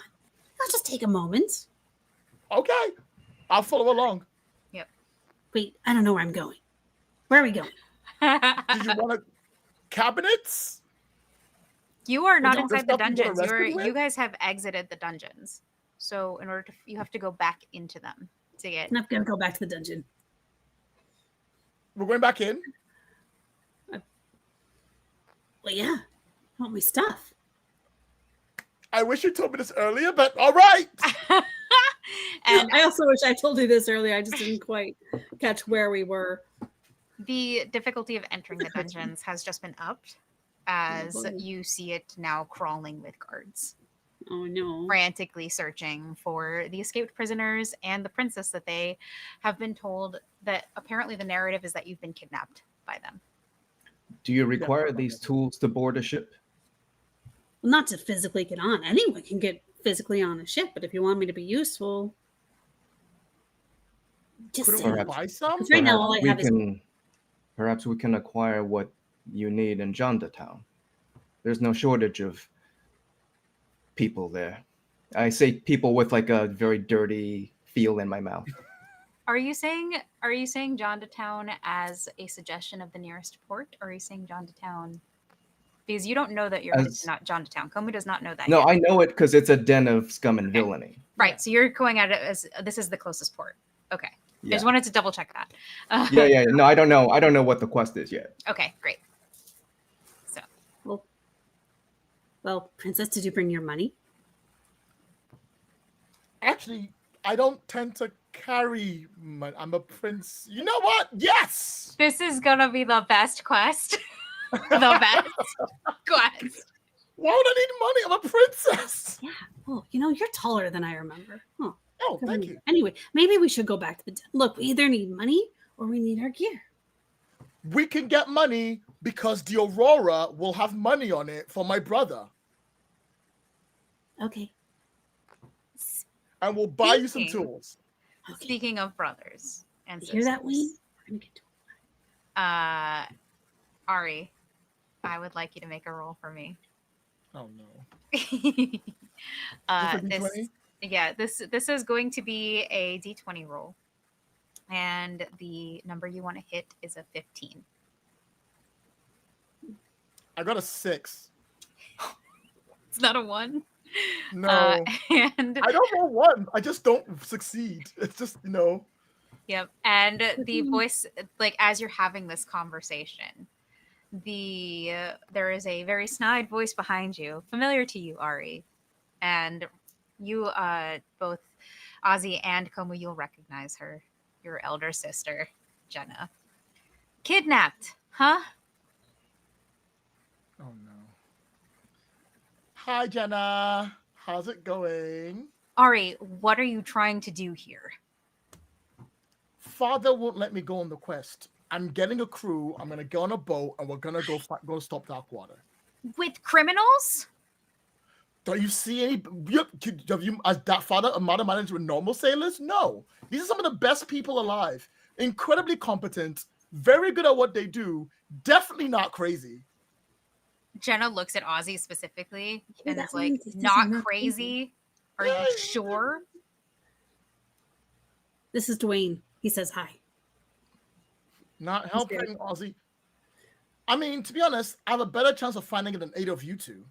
it'll just take a moment. Okay, I'll follow along. Yep. Wait, I don't know where I'm going. Where are we going? Do you want cabinets? You are not Well, inside the there's nothing to dungeons. arrest me You with? guys have exited the dungeons. So in order to, you have to go back into them to get. I'm not gonna go back to the dungeon. We're going back in. Well, yeah, I want my stuff. I wish you told me this earlier, but all right. And I also wish I told you this earlier. I just didn't quite catch where we were. the difficulty of entering the dungeons has just been upped as you see it now crawling with guards, Oh no. frantically searching for the escaped prisoners and the princess that they have been told that apparently the narrative is that you've been kidnapped by them. Do you require these tools to board a ship? Well, not to physically get on. Anyone can get physically on a ship, but if you want me to be useful, just Couldn't say. we buy some? Because right now all I have is Perhaps we can acquire what you need in Jondatown. There's no shortage of people there. I say people with like a very dirty feel in my mouth. Are you saying Jondatown as a suggestion of the nearest port, or are you saying Jondatown because you don't know that you're not Jondatown? Komu does not know that. No, yet. I know it because it's a den of scum and villainy. Right. So you're going at it as this is the closest port. Okay. Yeah. I just wanted to double check that. Yeah. No, I don't know. I don't know what the quest is yet. Okay, great. So, well, princess, did you bring your money? Actually, I don't tend to carry money. I'm a prince. You know what? Yes. this is gonna be the best quest. The best quest. Why would I need money? I'm a princess. Yeah. Oh, you're taller than I remember. Oh, Oh, thank you. Anyway, maybe we should go back to the. Look, we either need money or we need our gear. We can get money because the Aurora will have money on it for my brother, Okay. and we'll buy you some Speaking- tools. Okay. speaking of brothers and You sisters, hear that, Wayne? We're gonna get to Ari, I would like you to make a roll for me. Oh no. uh, Just a this, D20? yeah, this is going to be a D20 roll, and the number you want to hit is a 15. I got a 6. It's not a 1. No. And I don't roll 1. I just don't succeed. It's just, yep, and the voice, like as you're having this conversation, there is a very snide voice behind you, familiar to you, Ari, and you both Ozzy and Komu, you'll recognize her, your elder sister, Jenna. Kidnapped, huh? Oh no. Hi, Jenna. How's it going? Ari, what are you trying to do here? Father won't let me go on the quest. I'm getting a crew. I'm gonna go on a boat, and we're gonna go stop Darkwater. With criminals? Do you see any? Have you, as that father and mother, managed with normal sailors? No. These are some of the best people alive. Incredibly competent. Very good at what they do. Definitely not crazy. Jenna looks at Ozzy specifically and that is like, means this is not not crazy? Are you sure? This is Dwayne. He says hi. Not helping, Ozzy. I mean, to be honest, I have a better chance of finding it than 8 of you two.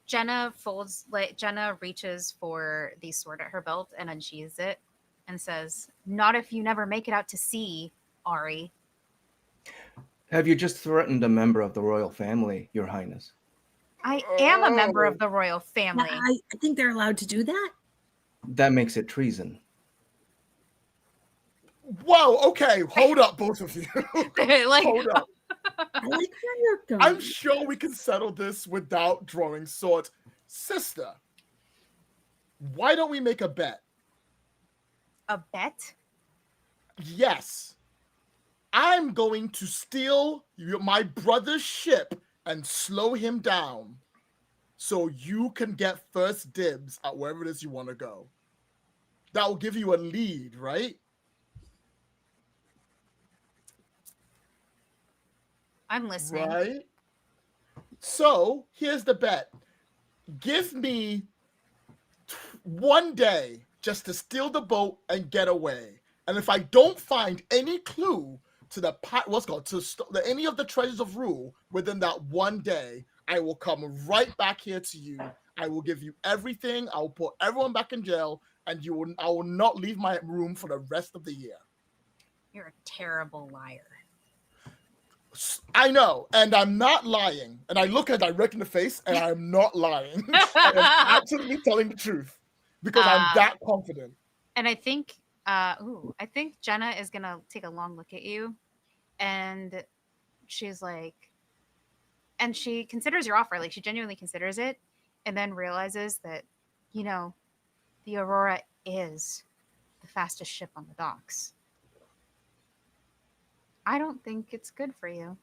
Jenna reaches for the sword at her belt and unsheathes it and says, not if you never make it out to sea, Ari. Have you just threatened a member of the royal family, Your Highness? I am a member of the royal family. I think they're allowed to do that. That makes it treason. Whoa, okay, hold up, both of you. Like, Hold up. I like where you're going. I'm sure we can settle this without drawing swords. Sister, why don't we make a bet? a bet? Yes. I'm going to steal my brother's ship and slow him down so you can get first dibs at wherever it is you want to go. That will give you a lead, right? I'm listening. Right? So here's the bet. Give me 1 day just to steal the boat and get away. And if I don't find any clue to any of the treasures of rule within that 1 day, I will come right back here to you. I will give you everything. I will put everyone back in jail, and I will not leave my room for the rest of the year. You're a terrible liar. I know, and I'm not lying. And I look her direct in the face, and I'm not lying. I am absolutely telling the truth because I'm that confident. And I think, Jenna is gonna take a long look at you, and she's like, and she considers your offer. Like she genuinely considers it, and then realizes that, the Aurora is the fastest ship on the docks. I don't think it's good for you.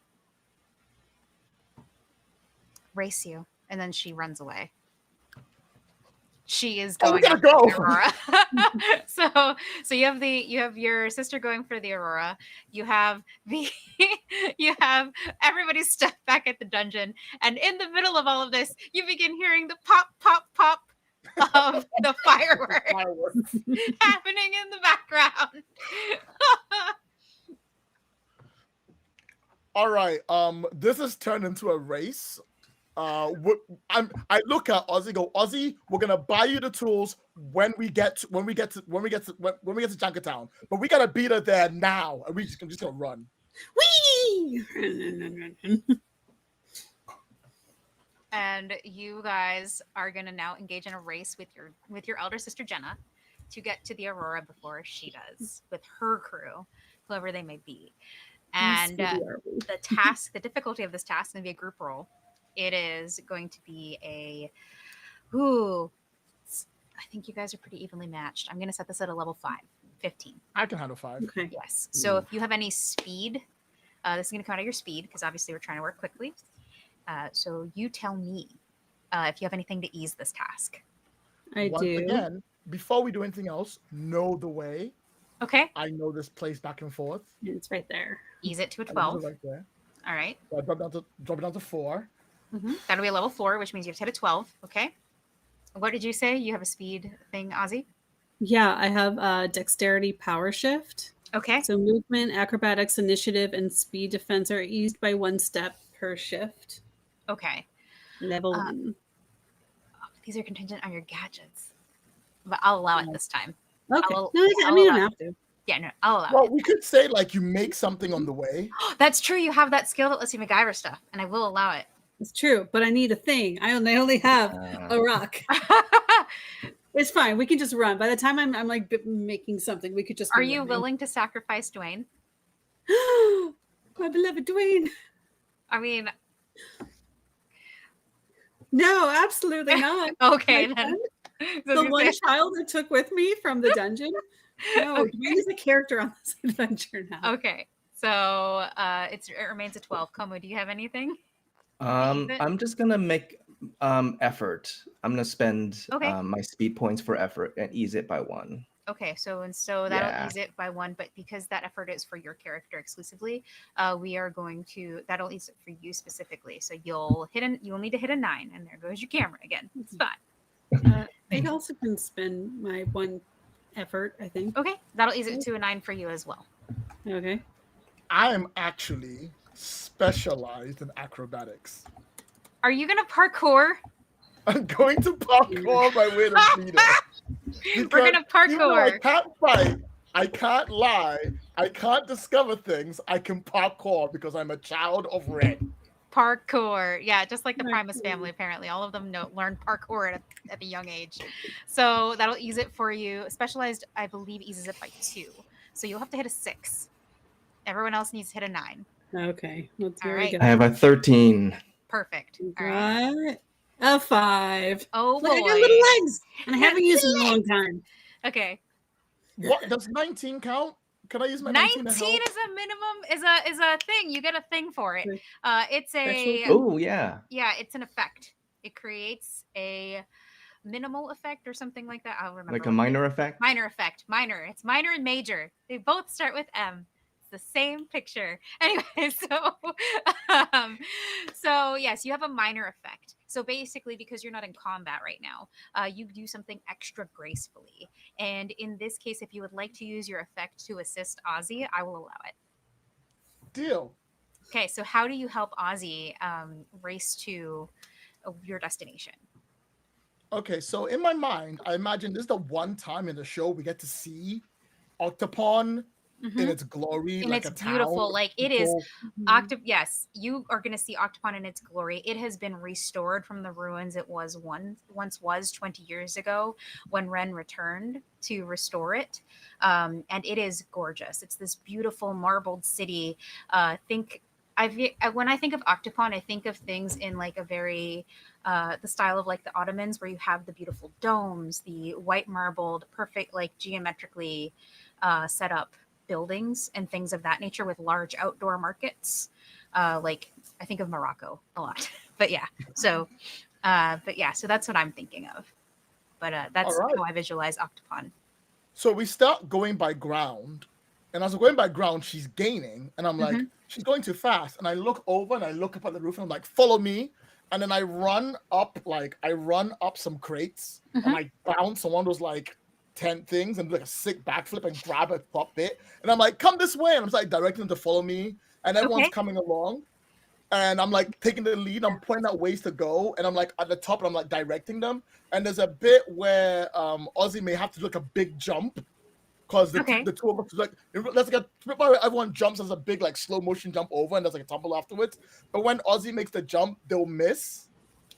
Race you. And then she runs away. She is going after the Aurora. so you have your sister going for the Aurora. You have everybody's stuck back at the dungeon. And in the middle of all of this, you begin hearing the pop, pop, pop of the fireworks happening in the background. All right. This has turned into a race. I look at Ozzy. Go, Ozzy. We're gonna buy you the tools when we get to Junkertown. But we gotta beat her there now, and I'm just gonna run. Whee! And you guys are gonna now engage in a race with your elder sister Jenna to get to the Aurora before she does with her crew, whoever they may be. And the difficulty of this task is going to be a group roll. It is going to be I think you guys are pretty evenly matched. I'm going to set this at a level 15. I can handle 5. Okay. Yes. So if you have any speed, this is going to come out of your speed because obviously we're trying to work quickly. So you tell me if you have anything to ease this task. I Once do. Again, before we do anything else, know the way. Okay. I know this place back and forth. It's right there. Ease it to a I know 12. it right there. All right. So I drop it down to 4. That'll be a level 4, which means you have to hit a 12. Okay. What did you say? You have a speed thing, Ozzy? Yeah, I have dexterity power shift. Okay. So movement, acrobatics, initiative, and speed defense are eased by 1 step per shift. Okay. Level 1. These are contingent on your gadgets, but I'll allow it this time. Okay. I'll- No, I I'll mean, you allow don't it. have to. Yeah, no, I'll allow Well, it. we could say like you make something on the way. That's true. You have that skill that lets you MacGyver stuff, and I will allow it. It's true, but I need a thing. I only have a rock. It's fine. We can just run. By the time I'm like making something, we could just. Are be you running. willing to sacrifice Dwayne? My beloved Dwayne. I mean, No, absolutely not. okay My then. friend, So I was the gonna one say- child I took with me from the dungeon. No, Okay. Dwayne is a character on this adventure now. Okay, so it remains a 12. Como, do you have anything? I'm just gonna make effort. I'm gonna spend Okay. my speed points for effort and ease it by 1. Okay, so that'll Yeah. ease it by 1, but because that effort is for your character exclusively, we are going to that'll ease it for you specifically. So you'll need to hit a 9, and there goes your camera again. It's fine. I also can spend my 1 effort, I think. Okay, that'll ease it to a 9 for you as well. Okay. I am actually specialized in acrobatics. Are you gonna parkour? I'm going to parkour my way to freedom. We're gonna Even though I parkour. can't fight, I can't lie, I can't discover things, I can parkour because I'm a child of red. Parkour, yeah, just like the Primus Parkour. family. Apparently, all of them learn parkour at a young age. So that'll ease it for you. Specialized, I believe, eases it by 2. So you'll have to hit a 6. Everyone else needs to hit a 9. Okay. Let's All here right. we I go. have a 13. Perfect. All right. Got a 5. Oh Look, I got boy. little legs, and I haven't used them in a long time. Okay. What does 19 count? Can I use my 19 19 to help? is a minimum is a thing. You get a thing for it. Okay. It's a Special Oh yeah. yeah, it's an effect. It creates a minimal effect or something like that. I'll remember. Like a what it minor is. effect? Minor effect. Minor. It's minor and major. They both start with M. It's the same picture. Anyway, so yes, you have a minor effect. So basically, because you're not in combat right now, you do something extra gracefully. And in this case, if you would like to use your effect to assist Ozzy, I will allow it. Deal. Okay, so how do you help Ozzy race to your destination? Okay, so in my mind, I imagine this is the one time in the show we get to see Octopon in its glory, And like it's a beautiful. town. Like it is People- yes, you are going to see Octopon in its glory. It has been restored from the ruins it was once was 20 years ago when Ren returned to restore it. And it is gorgeous. It's this beautiful marbled city. When I think of Octopon, I think of things in like a very the style of like the Ottomans, where you have the beautiful domes, the white marbled, perfect, like geometrically set up buildings and things of that nature with large outdoor markets. Like I think of Morocco a lot, but yeah. So that's what I'm thinking of. But that's All right. how I visualize Octopon. So we start going by ground, and as we're going by ground, she's gaining, and I'm like, she's going too fast. And I look over and I look up at the roof, and I'm like, follow me. And then I run up some crates, and I bounce on one of those like tent things and do like a sick backflip and grab a top bit. And I'm like, come this way. And I'm just like directing them to follow me, and everyone's coming along. And I'm like taking the lead. I'm pointing out ways to go, and I'm like at the top, and I'm like directing them. And there's a bit where Ozzy may have to do like a big jump, because the two of us like everyone jumps as a big like slow motion jump over, and there's like a tumble afterwards. But when Ozzy makes the jump, they'll miss.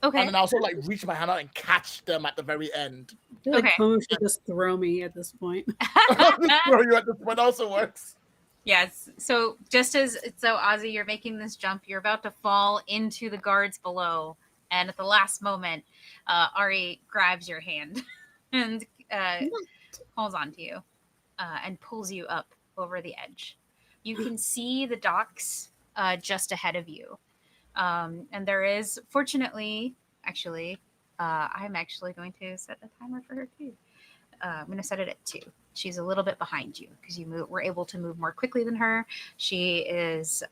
Okay. And then I also like reach my hand out and catch them at the very end. I feel like Como should just throw me at this point. Throw you at this point also works. Yes. So Ozzy, you're making this jump. You're about to fall into the guards below, and at the last moment, Ari grabs your hand and holds on to you and pulls you up over the edge. You can see the docks just ahead of you, and there is, fortunately, I'm actually going to set a timer for her too. I'm going to set it at 2. She's a little bit behind you because were able to move more quickly than her. She is,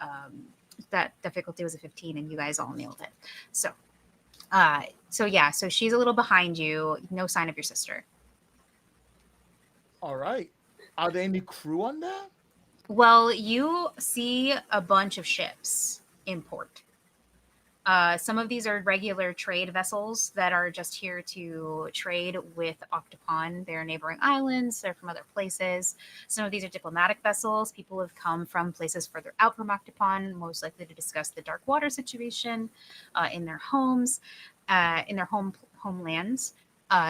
that difficulty was a 15 and you guys all nailed it. So she's a little behind you. No sign of your sister. All right. Are there any crew on there? Well, you see a bunch of ships in port. Some of these are regular trade vessels that are just here to trade with Octopon. They're neighboring islands. They're from other places. Some of these are diplomatic vessels. People have come from places further out from Octopon, most likely to discuss the dark water situation in their homes, in their homelands.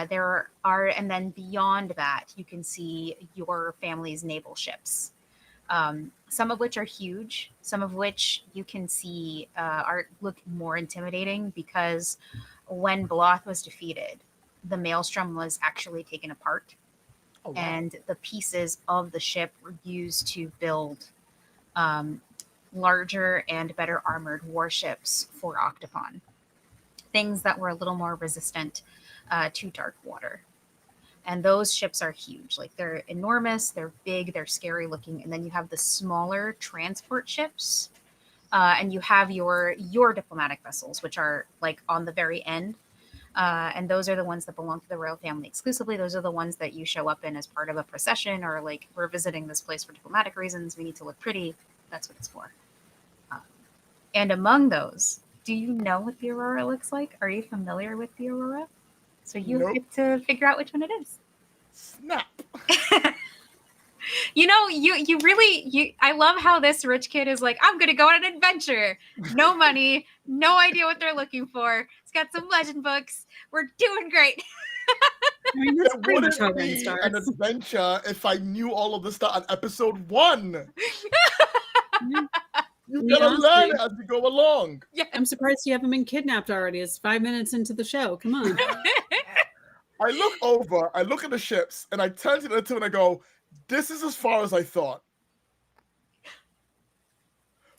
There are, and then beyond that, you can see your family's naval ships. Some of which are huge, some of which you can see look more intimidating because when Bloth was defeated, the Maelstrom was actually taken apart. Oh, wow. And the pieces of the ship were used to build larger and better armored warships for Octopon. Things that were a little more resistant to dark water. And those ships are huge. Like, they're enormous, they're big, they're scary looking. And then you have the smaller transport ships. And you have your diplomatic vessels, which are like on the very end. And those are the ones that belong to the royal family exclusively. Those are the ones that you show up in as part of a procession, or like, we're visiting this place for diplomatic reasons. We need to look pretty. That's what it's for. And among those, do you know what the Aurora looks like? Are you familiar with the Aurora? So you get to figure out which one it is. Snap. You know, you really, I love how this rich kid is like, I'm going to go on an adventure. No money, no idea what they're looking for. He's got some legend books. We're doing great. I mean, that's pretty much how Ren starts. An adventure if I knew all of this stuff on episode 1. You gotta learn it as you go along. Yeah. I'm surprised you haven't been kidnapped already. It's 5 minutes into the show. Come on. I look over, I look at the ships, and I turn to the two and I go, this is as far as I thought.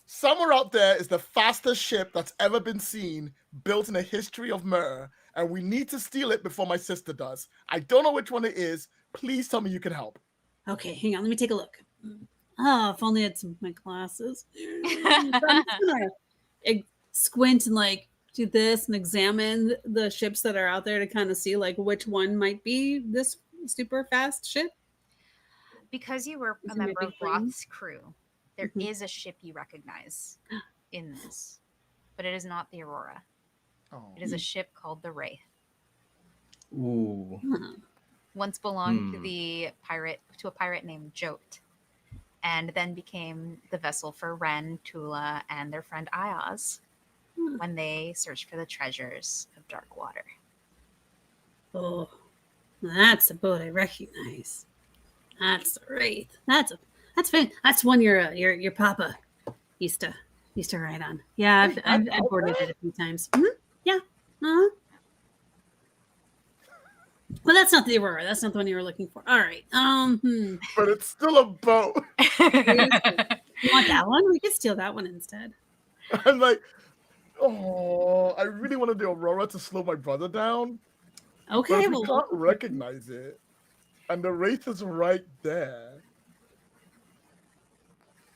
Somewhere out there is the fastest ship that's ever been seen, built in the history of Mer, and we need to steal it before my sister does. I don't know which one it is. Please tell me you can help. Okay, hang on. Let me take a look. Oh, if only I had some of my glasses. I'm gonna squint and like do this and examine the ships that are out there to kind of see like which one might be this super fast ship. Because you were a member of Bloth's crew, there is a ship you recognize in this, but it is not the Aurora. Oh. It is a ship called the Wraith. Ooh. Once belonged to a pirate named Jote, and then became the vessel for Ren, Tula, and their friend Ayaz when they searched for the treasures of dark water. Oh, that's a boat I recognize. That's the Wraith. That's fine. That's one your papa used to ride on. Yeah, I've boarded it a few times. Mm-hmm. Yeah. Uh-huh. Well, that's not the Aurora. That's not the one you were looking for. All right. But it's still a boat. You want that one? We could steal that one instead. I'm like, oh, I really wanted the Aurora to slow my brother down. Okay, but we can't recognize it. And the Wraith is right there.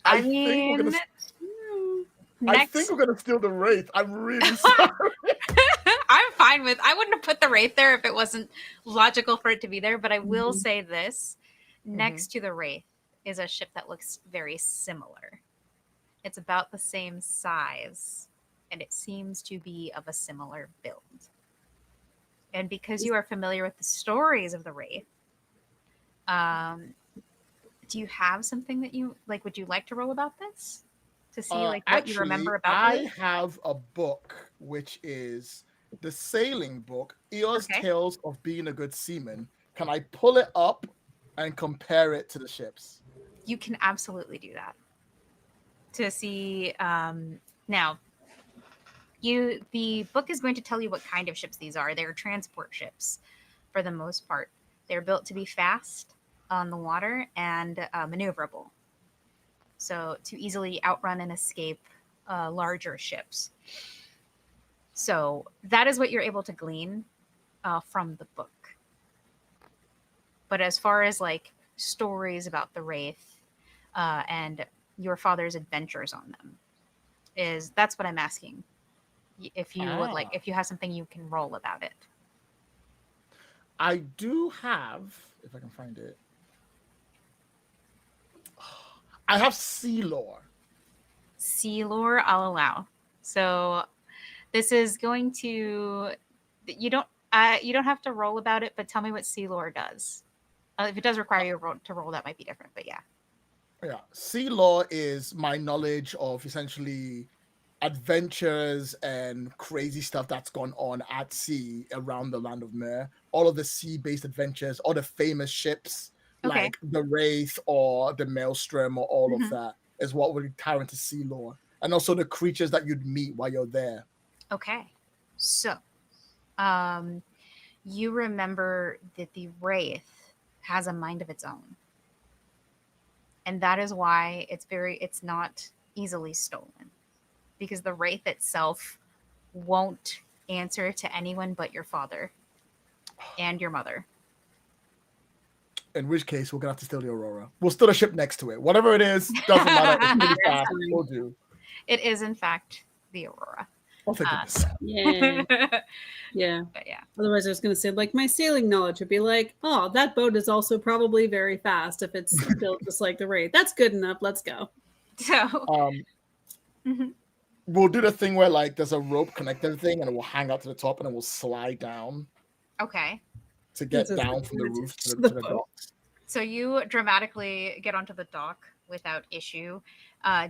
I think we're gonna steal the Wraith. I'm really sorry. I'm fine with. I wouldn't have put the Wraith there if it wasn't logical for it to be there. But I will say this: next to the Wraith is a ship that looks very similar. It's about the same size, and it seems to be of a similar build. And because you are familiar with the stories of the Wraith, do you have something that you like? Would you like to roll about this to see what you remember about it? I have a book which is the sailing book, Eo's Tales of Being a Good Seaman. Can I pull it up and compare it to the ships? You can absolutely do that. To see now, the book is going to tell you what kind of ships these are. They're transport ships for the most part. They're built to be fast on the water and maneuverable. So to easily outrun and escape larger ships. So that is what you're able to glean from the book. But as far as like stories about the Wraith and your father's adventures on them, that's what I'm asking. If you would like, if you have something you can roll about it. I do have, if I can find it. I have sea lore. Sea lore, I'll allow. So this is going to you don't have to roll about it, but tell me what sea lore does. If it does require you to roll, that might be different. But yeah. Yeah, sea lore is my knowledge of essentially adventures and crazy stuff that's gone on at sea around the land of Mer. All of the sea-based adventures, all the famous ships like the Wraith or the Maelstrom or all of that is what would tie into sea lore. And also the creatures that you'd meet while you're there. Okay. So, you remember that the Wraith has a mind of its own. And that is why it's not easily stolen. Because the Wraith itself won't answer to anyone but your father and your mother. In which case, we're going to have to steal the Aurora. We'll steal a ship next to it. Whatever it is, doesn't matter. It's really fast. We'll do. It is, in fact, the Aurora. Oh, thank goodness. Yeah. Yeah. But yeah. Otherwise, I was going to say, like, my sailing knowledge would be like, oh, that boat is also probably very fast if it's built just like the Wraith. That's good enough. Let's go. So, we'll do the thing where, like, there's a rope connected thing, and it will hang out to the top, and it will slide down. Okay. To get down from the roof to the docks. So you dramatically get onto the dock without issue,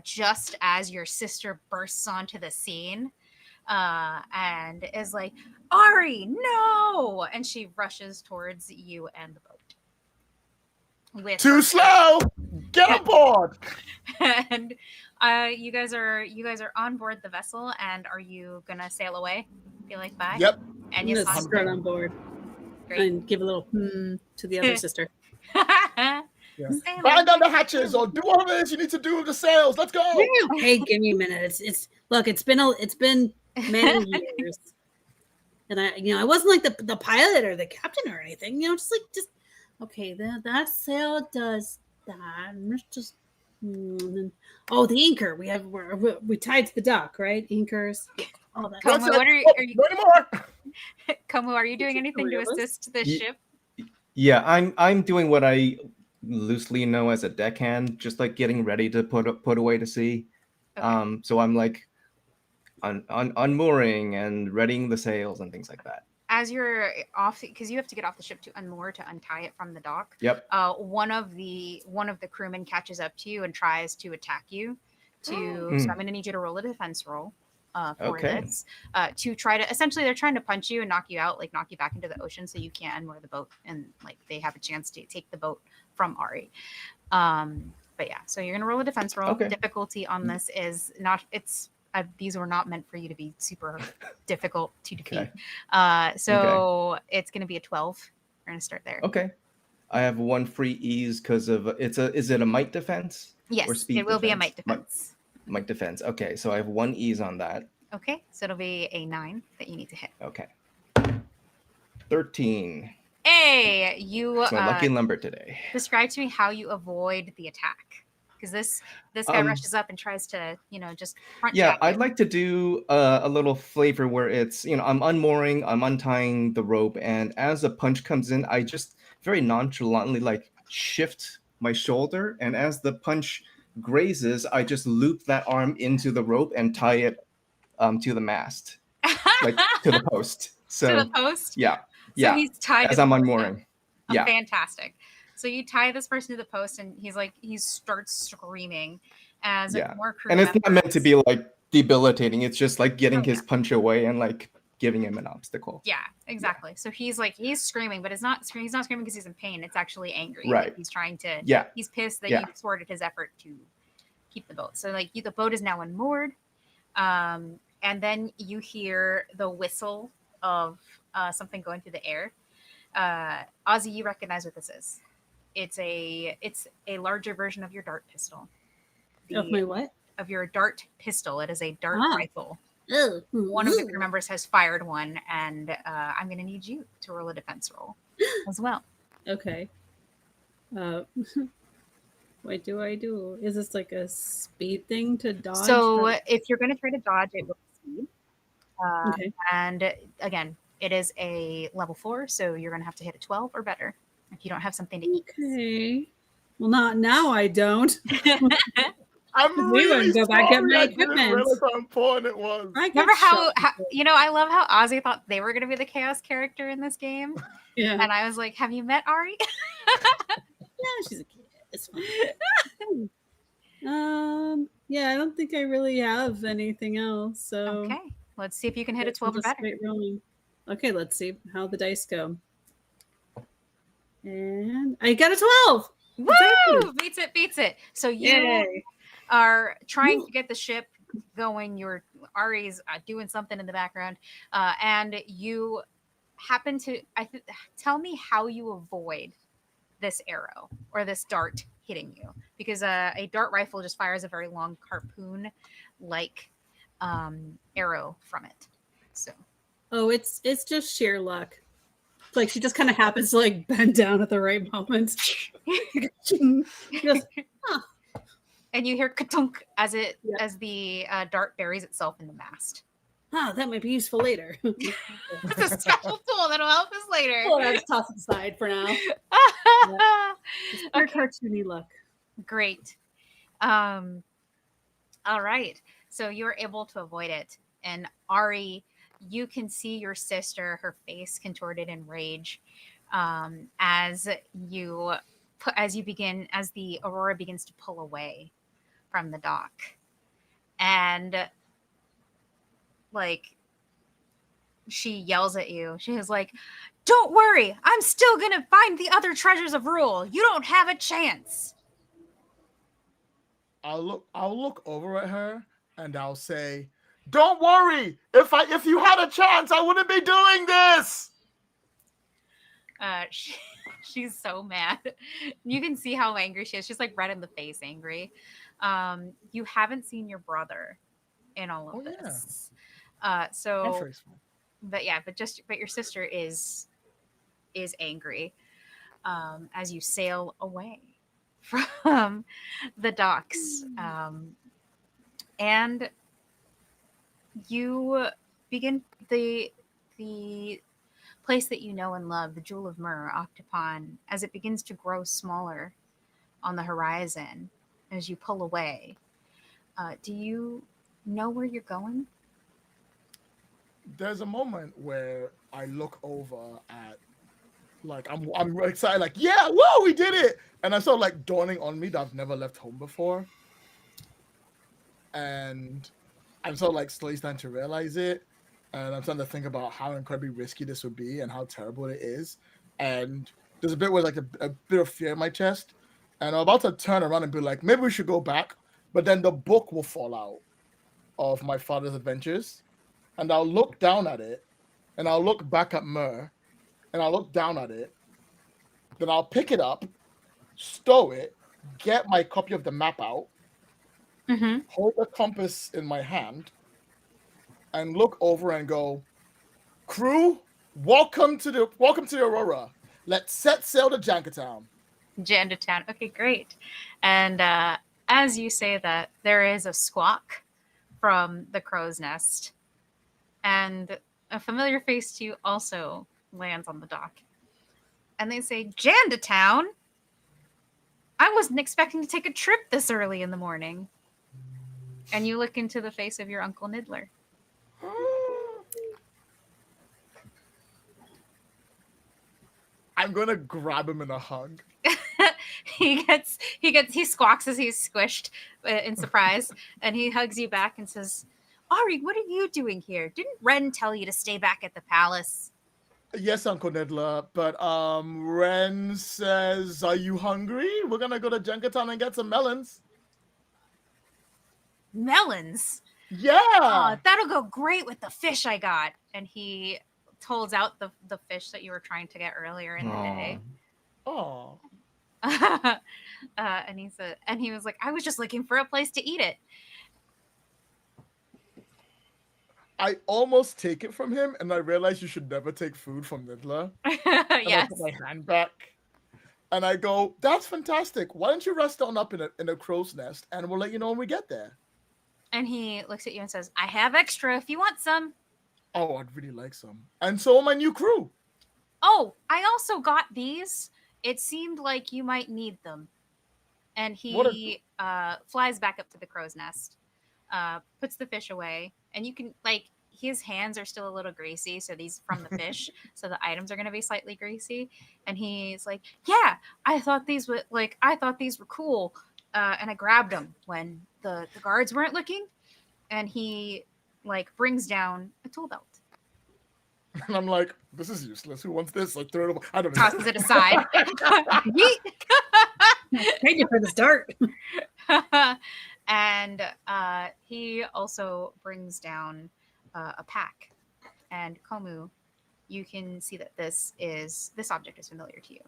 just as your sister bursts onto the scene and is like, Ari, no! And she rushes towards you and the boat. Too slow! Get aboard! And you guys are on board the vessel, and are you gonna sail away? Feel like bye? Yep. And you start on board. Great. And give a little to the other sister. Batten down the hatches or do whatever it is you need to do with the sails. Let's go. Hey, give me a minute. It's been many years. And I wasn't like the pilot or the captain or anything, just okay, that sail does that. Just the anchor. We tied to the dock, right? Anchors. All that. Como, what are you Como, are you doing anything to assist the ship? Yeah, I'm doing what I loosely know as a deckhand, just like getting ready to put away to sea. Okay. So I'm like unmooring and readying the sails and things like that. As you're off, because you have to get off the ship to unmoor to untie it from the dock. Yep. One of the crewmen catches up to you and tries to attack you. So I'm going to need you to roll a defense roll. For this, to try to essentially they're trying to punch you and knock you out, like knock you back into the ocean so you can't unmoor the boat and like they have a chance to take the boat from Ari. But yeah, so you're gonna roll a defense roll. Okay. Difficulty on this is not these were not meant for you to be super difficult to defeat. It's gonna be a 12. We're gonna start there. Okay. I have one free ease because of is it a might defense? Yes, or speed it will defense? Be a might defense. Might defense. Okay, so I have one ease on that. Okay, so it'll be a 9 that you need to hit. Okay. 13. Hey, you. It's my lucky number today. Describe to me how you avoid the attack, because this guy rushes up and tries to, just front. Yeah, I'd like to do a little flavor where it's, I'm unmooring, I'm untying the rope, and as a punch comes in, I just very nonchalantly like shift my shoulder, and as the punch grazes, I just loop that arm into the rope and tie it to the mast, like to the post. So to the post? Yeah. So he's tied as I'm unmooring. Yeah. Fantastic. So you tie this person to the post and he starts screaming as more crew and it's not meant to be like debilitating. It's just like getting his punch away and like giving him an obstacle. Yeah, exactly. So he's screaming, but he's not screaming because he's in pain. It's actually angry. Right. Like he's trying to. Yeah. He's pissed that you thwarted his effort to keep the boat. So like the boat is now unmoored, and then you hear the whistle of something going through the air. Ozzy, you recognize what this is? It's a larger version of your dart pistol. Of my what? Of your dart pistol. It is a dart rifle. Ugh. One of the crew members has fired one, and I'm going to need you to roll a defense roll as well. Okay. Uh, what do I do? Is this like a speed thing to dodge? So if you're going to try to dodge, it will speed. Okay. And again, it is a level 4, so you're going to have to hit a 12 or better if you don't have something to eat. Okay. Well, not now. I don't. I'm We really wouldn't go back at sorry. my I didn't equipment. realize how important it was. I get Remember how, shot before. I love how Ozzy thought they were going to be the chaos character in this game. Yeah. And I was like, have you met Ari? Yeah, she's a kid. It's fine. Yeah, I don't think I really have anything else. So Okay, let's see if you can hit a guess I'll 12 or just better. keep rolling. Okay, let's see how the dice go. And I got a 12. Woo! Beats it. So you Yay. are trying to get the ship going. Your Ari's doing something in the background, and you happen to tell me how you avoid this arrow or this dart hitting you, because a dart rifle just fires a very long harpoon like arrow from it. So Oh, it's just sheer luck. Like she just kind of happens to like bend down at the right moment. Just, and you hear ka-tunk as Yeah. as the dart buries itself in the mast. that might be useful later. It's a special tool that'll help us later. Well, let's toss it aside for now. Your cartoony luck. Great. All right. So you're able to avoid it. And Ari, you can see your sister, her face contorted in rage, as the Aurora begins to pull away from the dock. And like she yells at you. She is like, "Don't worry, I'm still gonna find the other treasures of Rule. You don't have a chance." I'll look over at her and I'll say, "Don't worry. If you had a chance, I wouldn't be doing this." She's so mad. You can see how angry she is. She's like red in the face, angry. You haven't seen your brother in all of this. So, but your sister is angry as you sail away from the docks, and you begin the place that you know and love, the Jewel of Myrrh, Octopon, as it begins to grow smaller on the horizon as you pull away. Do you know where you're going? There's a moment where I look over at, like, I'm excited, like, yeah, whoa, we did it. And I sort of dawning on me that I've never left home before. And I'm sort of slowly starting to realize it. And I'm starting to think about how incredibly risky this would be and how terrible it is. And there's a bit where a bit of fear in my chest. And I'm about to turn around and be like, maybe we should go back. But then the book will fall out of my father's adventures. And I'll look down at it. And I'll look back at Myrrh. And I'll look down at it. Then I'll pick it up, stow it, get my copy of the map out, hold the compass in my hand, and look over and go, "Crew, welcome to the Aurora. Let's set sail to Jankertown." Jankertown. Okay, great. And as you say that, there is a squawk from the crow's nest, and a familiar face to you also lands on the dock. And they say, "Jankertown? I wasn't expecting to take a trip this early in the morning." And you look into the face of your Uncle Niddler. I'm gonna grab him in a hug. he squawks as he's squished in surprise, and he hugs you back and says, "Ari, what are you doing here? Didn't Ren tell you to stay back at the palace?" Yes, Uncle Niddler, but Ren says, "Are you hungry? We're gonna go to Jankertown and get some melons." Melons? Yeah. Oh, that'll go great with the fish I got. And he holds out the fish that you were trying to get earlier in the day. Oh. And he was like, "I was just looking for a place to eat it." I almost take it from him, and I realize you should never take food from Niddler. Yes. I put my hand back, And I go, that's fantastic. Why don't you rest on up in a crow's nest and we'll let you know when we get there. And he looks at you and says, I have extra if you want some. Oh, I'd really like some. And so my new crew. Oh, I also got these. It seemed like you might need them. And he flies back up to the crow's nest, puts the fish away, and you can, like, his hands are still a little greasy, so these from the fish, so the items are going to be slightly greasy. And he's like, yeah, I thought these were cool. And I grabbed them when the guards weren't looking. And he, like, brings down a tool belt. And I'm like, this is useless. Who wants this? Like, throw it away. I don't know. Tosses it aside. Thank you for the start. And he also brings down a pack. And Komu, you can see that this object is familiar to you.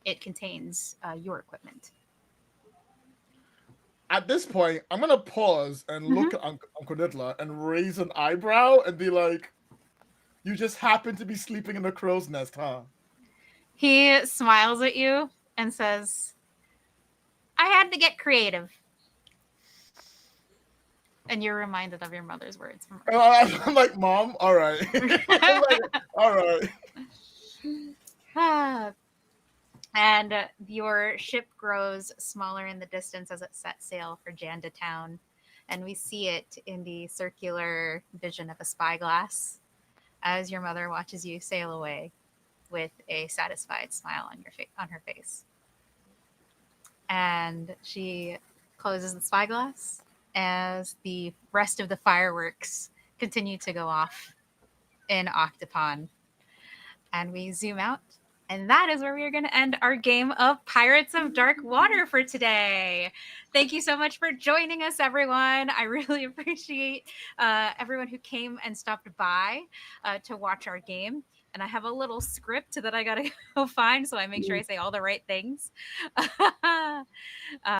It contains your equipment. At this point, I'm gonna pause and look at Uncle Nidla and raise an eyebrow and be like, "You just happen to be sleeping in a crow's nest, huh?" He smiles at you and says, I had to get creative. And you're reminded of your mother's words from earlier. I'm like, Mom, all right. I'm like, all right. And your ship grows smaller in the distance as it sets sail for Janda Town. And we see it in the circular vision of a spyglass as your mother watches you sail away with a satisfied smile on her face. And she closes the spyglass as the rest of the fireworks continue to go off in Octopon. And we zoom out. And that is where we are going to end our game of Pirates of Dark Water for today. Thank you so much for joining us, everyone. I really appreciate everyone who came and stopped by to watch our game. And I have a little script that I got to go find, so I make sure I say all the right things.